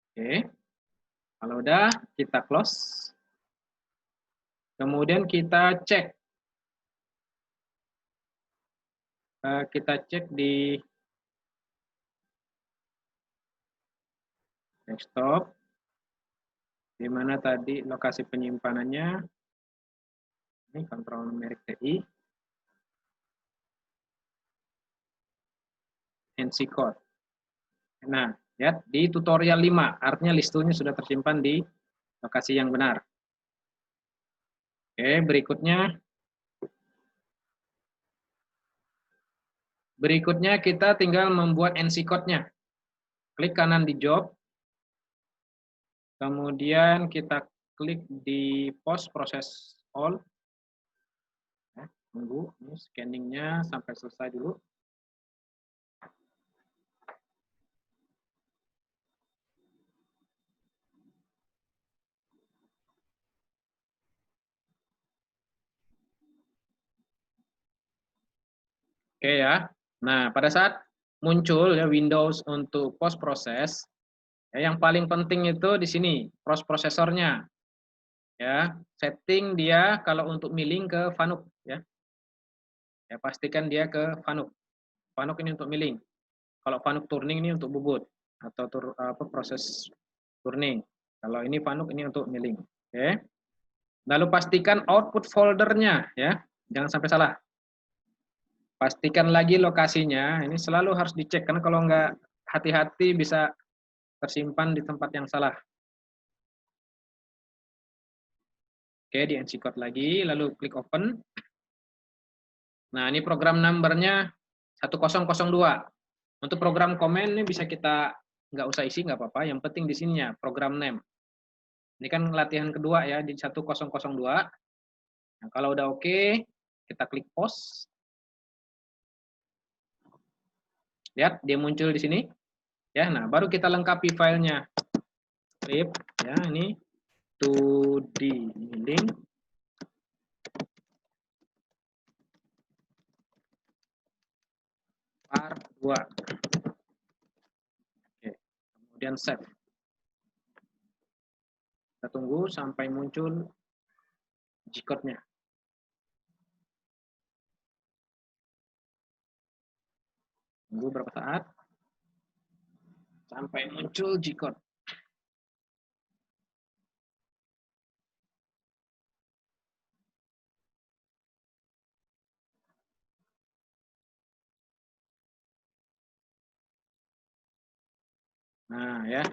Oke. Kalau udah, kita close. Kemudian kita cek. Kita cek di desktop. Di mana tadi lokasi penyimpanannya. Ini kontrol numerik TI. NC code. Nah, lihat di tutorial 5, artinya listnya sudah tersimpan di lokasi yang benar. Oke, berikutnya kita tinggal membuat NC code-nya. Klik kanan di job. Kemudian kita klik di post process all. Tunggu, ini scanning-nya sampai selesai dulu. Oke ya. Nah, pada saat muncul ya Windows untuk post process, ya, yang paling penting itu di sini post prosesornya. Ya, setting dia kalau untuk milling ke Fanuc ya. Ya, pastikan dia ke Fanuc. Fanuc ini untuk milling. Kalau Fanuc turning ini untuk bubut atau proses turning. Kalau ini Fanuc ini untuk milling. Oke. Lalu pastikan output foldernya ya. Jangan sampai salah. Pastikan lagi lokasinya, ini selalu harus dicek, karena kalau nggak hati-hati bisa tersimpan di tempat yang salah. Oke, di NC code lagi, lalu klik open. Nah, ini program numbernya 1002. Untuk program komen ini bisa kita nggak usah isi, nggak apa-apa, yang penting di sininya, program name. Ini kan latihan kedua ya, di 1002. Nah, kalau udah oke, kita klik pause. Lihat, dia muncul di sini. Ya, nah baru kita lengkapi filenya. Script, ya ini 2D milling. Part 2. Oke, kemudian save. Kita tunggu sampai muncul G-code-nya. Tunggu berapa saat sampai muncul G-code. Nah, ya.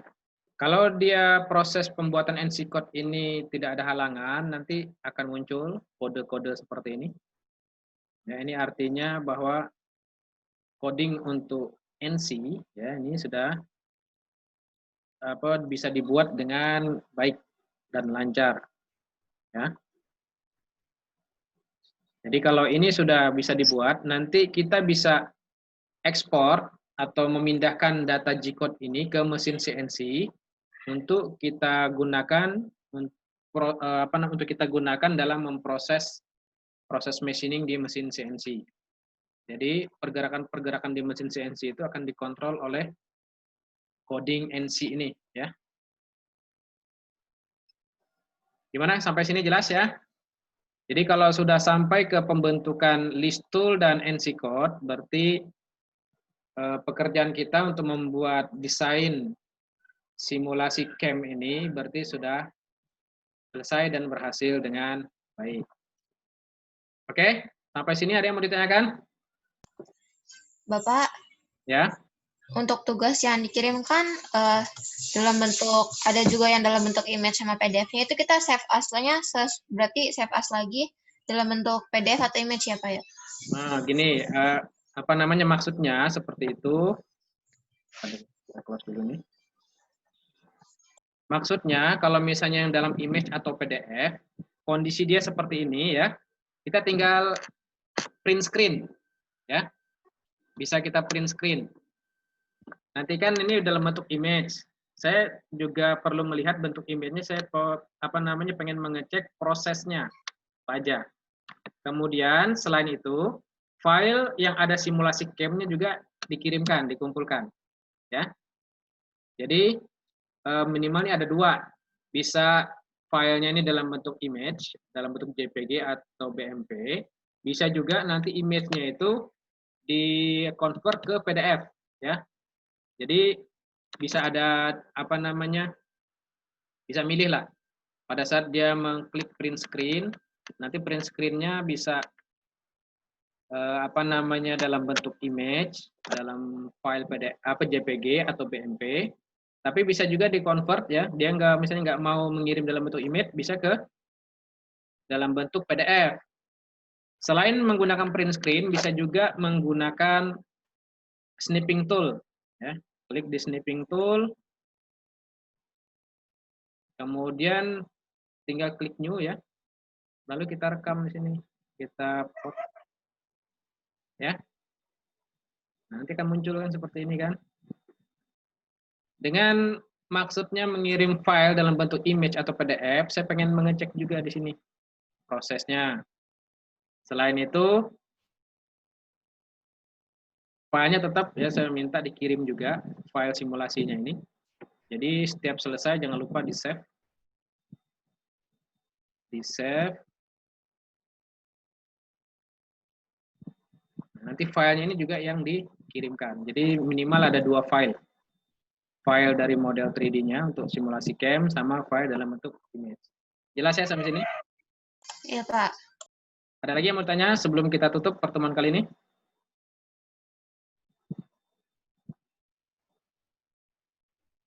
Kalau dia proses pembuatan NC code ini tidak ada halangan, nanti akan muncul kode-kode seperti ini. Ya, ini artinya bahwa coding untuk NC ya ini sudah bisa dibuat dengan baik dan lancar. Ya. Jadi kalau ini sudah bisa dibuat, nanti kita bisa ekspor atau memindahkan data G-code ini ke mesin CNC untuk kita gunakan dalam memproses proses machining di mesin CNC. Jadi pergerakan-pergerakan di mesin CNC itu akan dikontrol oleh coding NC ini ya. Gimana sampai sini jelas ya? Jadi kalau sudah sampai ke pembentukan list tool dan NC code, berarti pekerjaan kita untuk membuat desain simulasi CAM ini berarti sudah selesai dan berhasil dengan baik. Oke, sampai sini ada yang mau ditanyakan? Bapak, Ya. untuk tugas yang dikirimkan dalam bentuk, ada juga yang dalam bentuk image sama PDF-nya, itu kita save as-nya, berarti save as lagi dalam bentuk PDF atau image ya Pak ya? Nah, gini, apa namanya maksudnya seperti itu. Aduh, kita close dulu nih. Maksudnya kalau misalnya yang dalam image atau PDF, kondisi dia seperti ini ya, kita tinggal print screen ya. Bisa kita print screen. Nanti kan ini dalam bentuk image. Saya juga perlu melihat bentuk image-nya, saya pengen mengecek prosesnya apa aja. Kemudian selain itu, file yang ada simulasi cam-nya juga dikirimkan, dikumpulkan ya. Jadi minimal ini ada dua, bisa filenya ini dalam bentuk image, dalam bentuk JPG atau BMP, bisa juga nanti image-nya itu di-convert ke PDF ya. Jadi bisa ada bisa milih lah. Pada saat dia mengklik print screen, nanti print screen-nya bisa dalam bentuk image, dalam file PDF JPG atau BMP. Tapi bisa juga di-convert ya, dia misalnya nggak mau mengirim dalam bentuk image, bisa ke dalam bentuk PDF. Selain menggunakan print screen, bisa juga menggunakan snipping tool. Ya. Klik di snipping tool, kemudian tinggal klik new ya, lalu kita rekam di sini, kita post, ya. Nanti akan muncul kan seperti ini kan. Dengan maksudnya mengirim file dalam bentuk image atau PDF, saya pengen mengecek juga di sini prosesnya. Selain itu, filenya tetap ya saya minta dikirim juga file simulasinya ini. Jadi setiap selesai jangan lupa di save. Di save. Nanti filenya ini juga yang dikirimkan. Jadi minimal ada dua file. File dari model 3D-nya untuk simulasi cam sama file dalam bentuk image. Jelas ya sampai sini? Iya, Pak. Ada lagi yang mau tanya sebelum kita tutup pertemuan kali ini?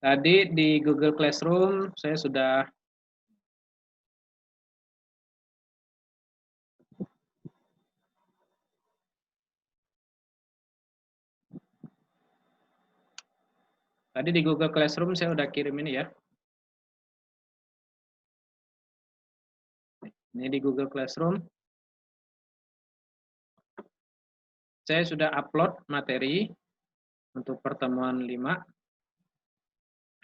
Tadi di Google Classroom saya sudah udah kirim ini ya. Ini di Google Classroom. Saya sudah upload materi untuk pertemuan 5.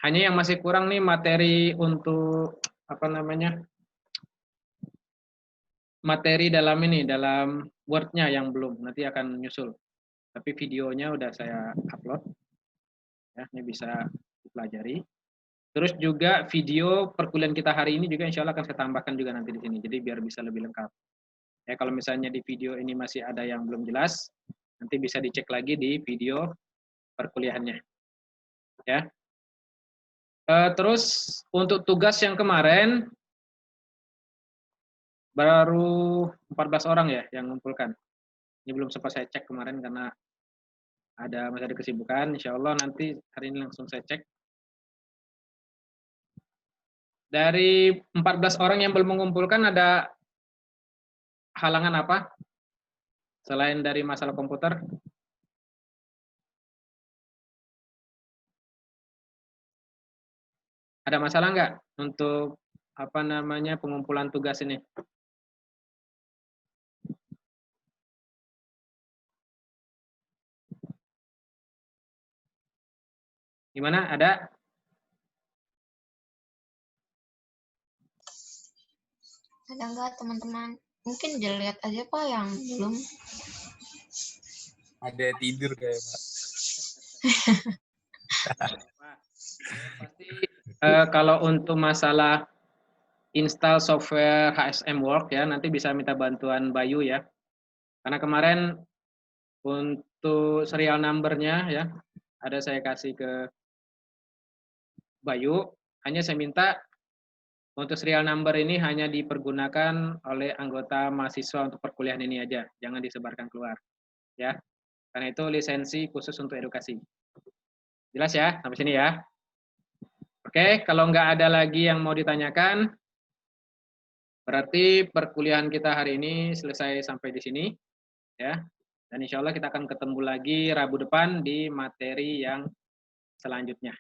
Hanya yang masih kurang nih materi untuk materi dalam Word-nya yang belum, nanti akan nyusul. Tapi videonya udah saya upload. Ya, ini bisa dipelajari. Terus juga video perkuliahan kita hari ini juga insya Allah akan saya tambahkan juga nanti di sini. Jadi biar bisa lebih lengkap. Ya, kalau misalnya di video ini masih ada yang belum jelas, nanti bisa dicek lagi di video perkuliahannya. Ya. Terus untuk tugas yang kemarin baru 14 orang ya yang mengumpulkan. Ini belum sempat saya cek kemarin karena masih ada kesibukan. Insya Allah nanti hari ini langsung saya cek. Dari 14 orang yang belum mengumpulkan ada halangan apa? Selain dari masalah komputer? Ada masalah nggak untuk pengumpulan tugas ini? Gimana? Ada? Ada nggak teman-teman? Mungkin dilihat aja Pak yang belum. Ada tidur kayak Pak. Pasti kalau untuk masalah install software HSM Work ya, nanti bisa minta bantuan Bayu ya. Karena kemarin untuk serial number-nya ya, ada saya kasih ke Bayu, hanya saya minta Untuk serial number ini hanya dipergunakan oleh anggota mahasiswa untuk perkuliahan ini aja, jangan disebarkan keluar. Ya, karena itu lisensi khusus untuk edukasi. Jelas ya, sampai sini ya. Oke, kalau nggak ada lagi yang mau ditanyakan, berarti perkuliahan kita hari ini selesai sampai di sini. Ya, dan insya Allah kita akan ketemu lagi Rabu depan di materi yang selanjutnya.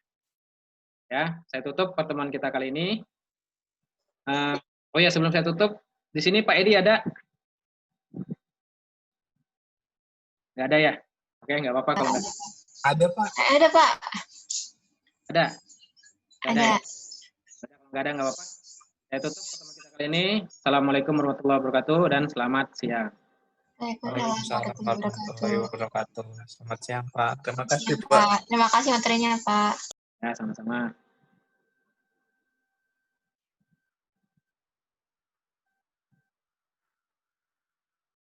Ya, saya tutup pertemuan kita kali ini. Oh ya, sebelum saya tutup, di sini Pak Edi ada? Nggak ada ya? Oke, nggak apa-apa kalau nggak. Ada, Pak. Ada, Pak. Ada? Ada. Ya? Kalau nggak ada, nggak apa-apa. Saya tutup pertemuan kita kali ini. Assalamualaikum warahmatullahi wabarakatuh dan selamat siang. Waalaikumsalam warahmatullahi wabarakatuh. Selamat siang, Pak. Terima kasih, Pak. Pak. Terima kasih materinya, Pak. Ya, sama-sama.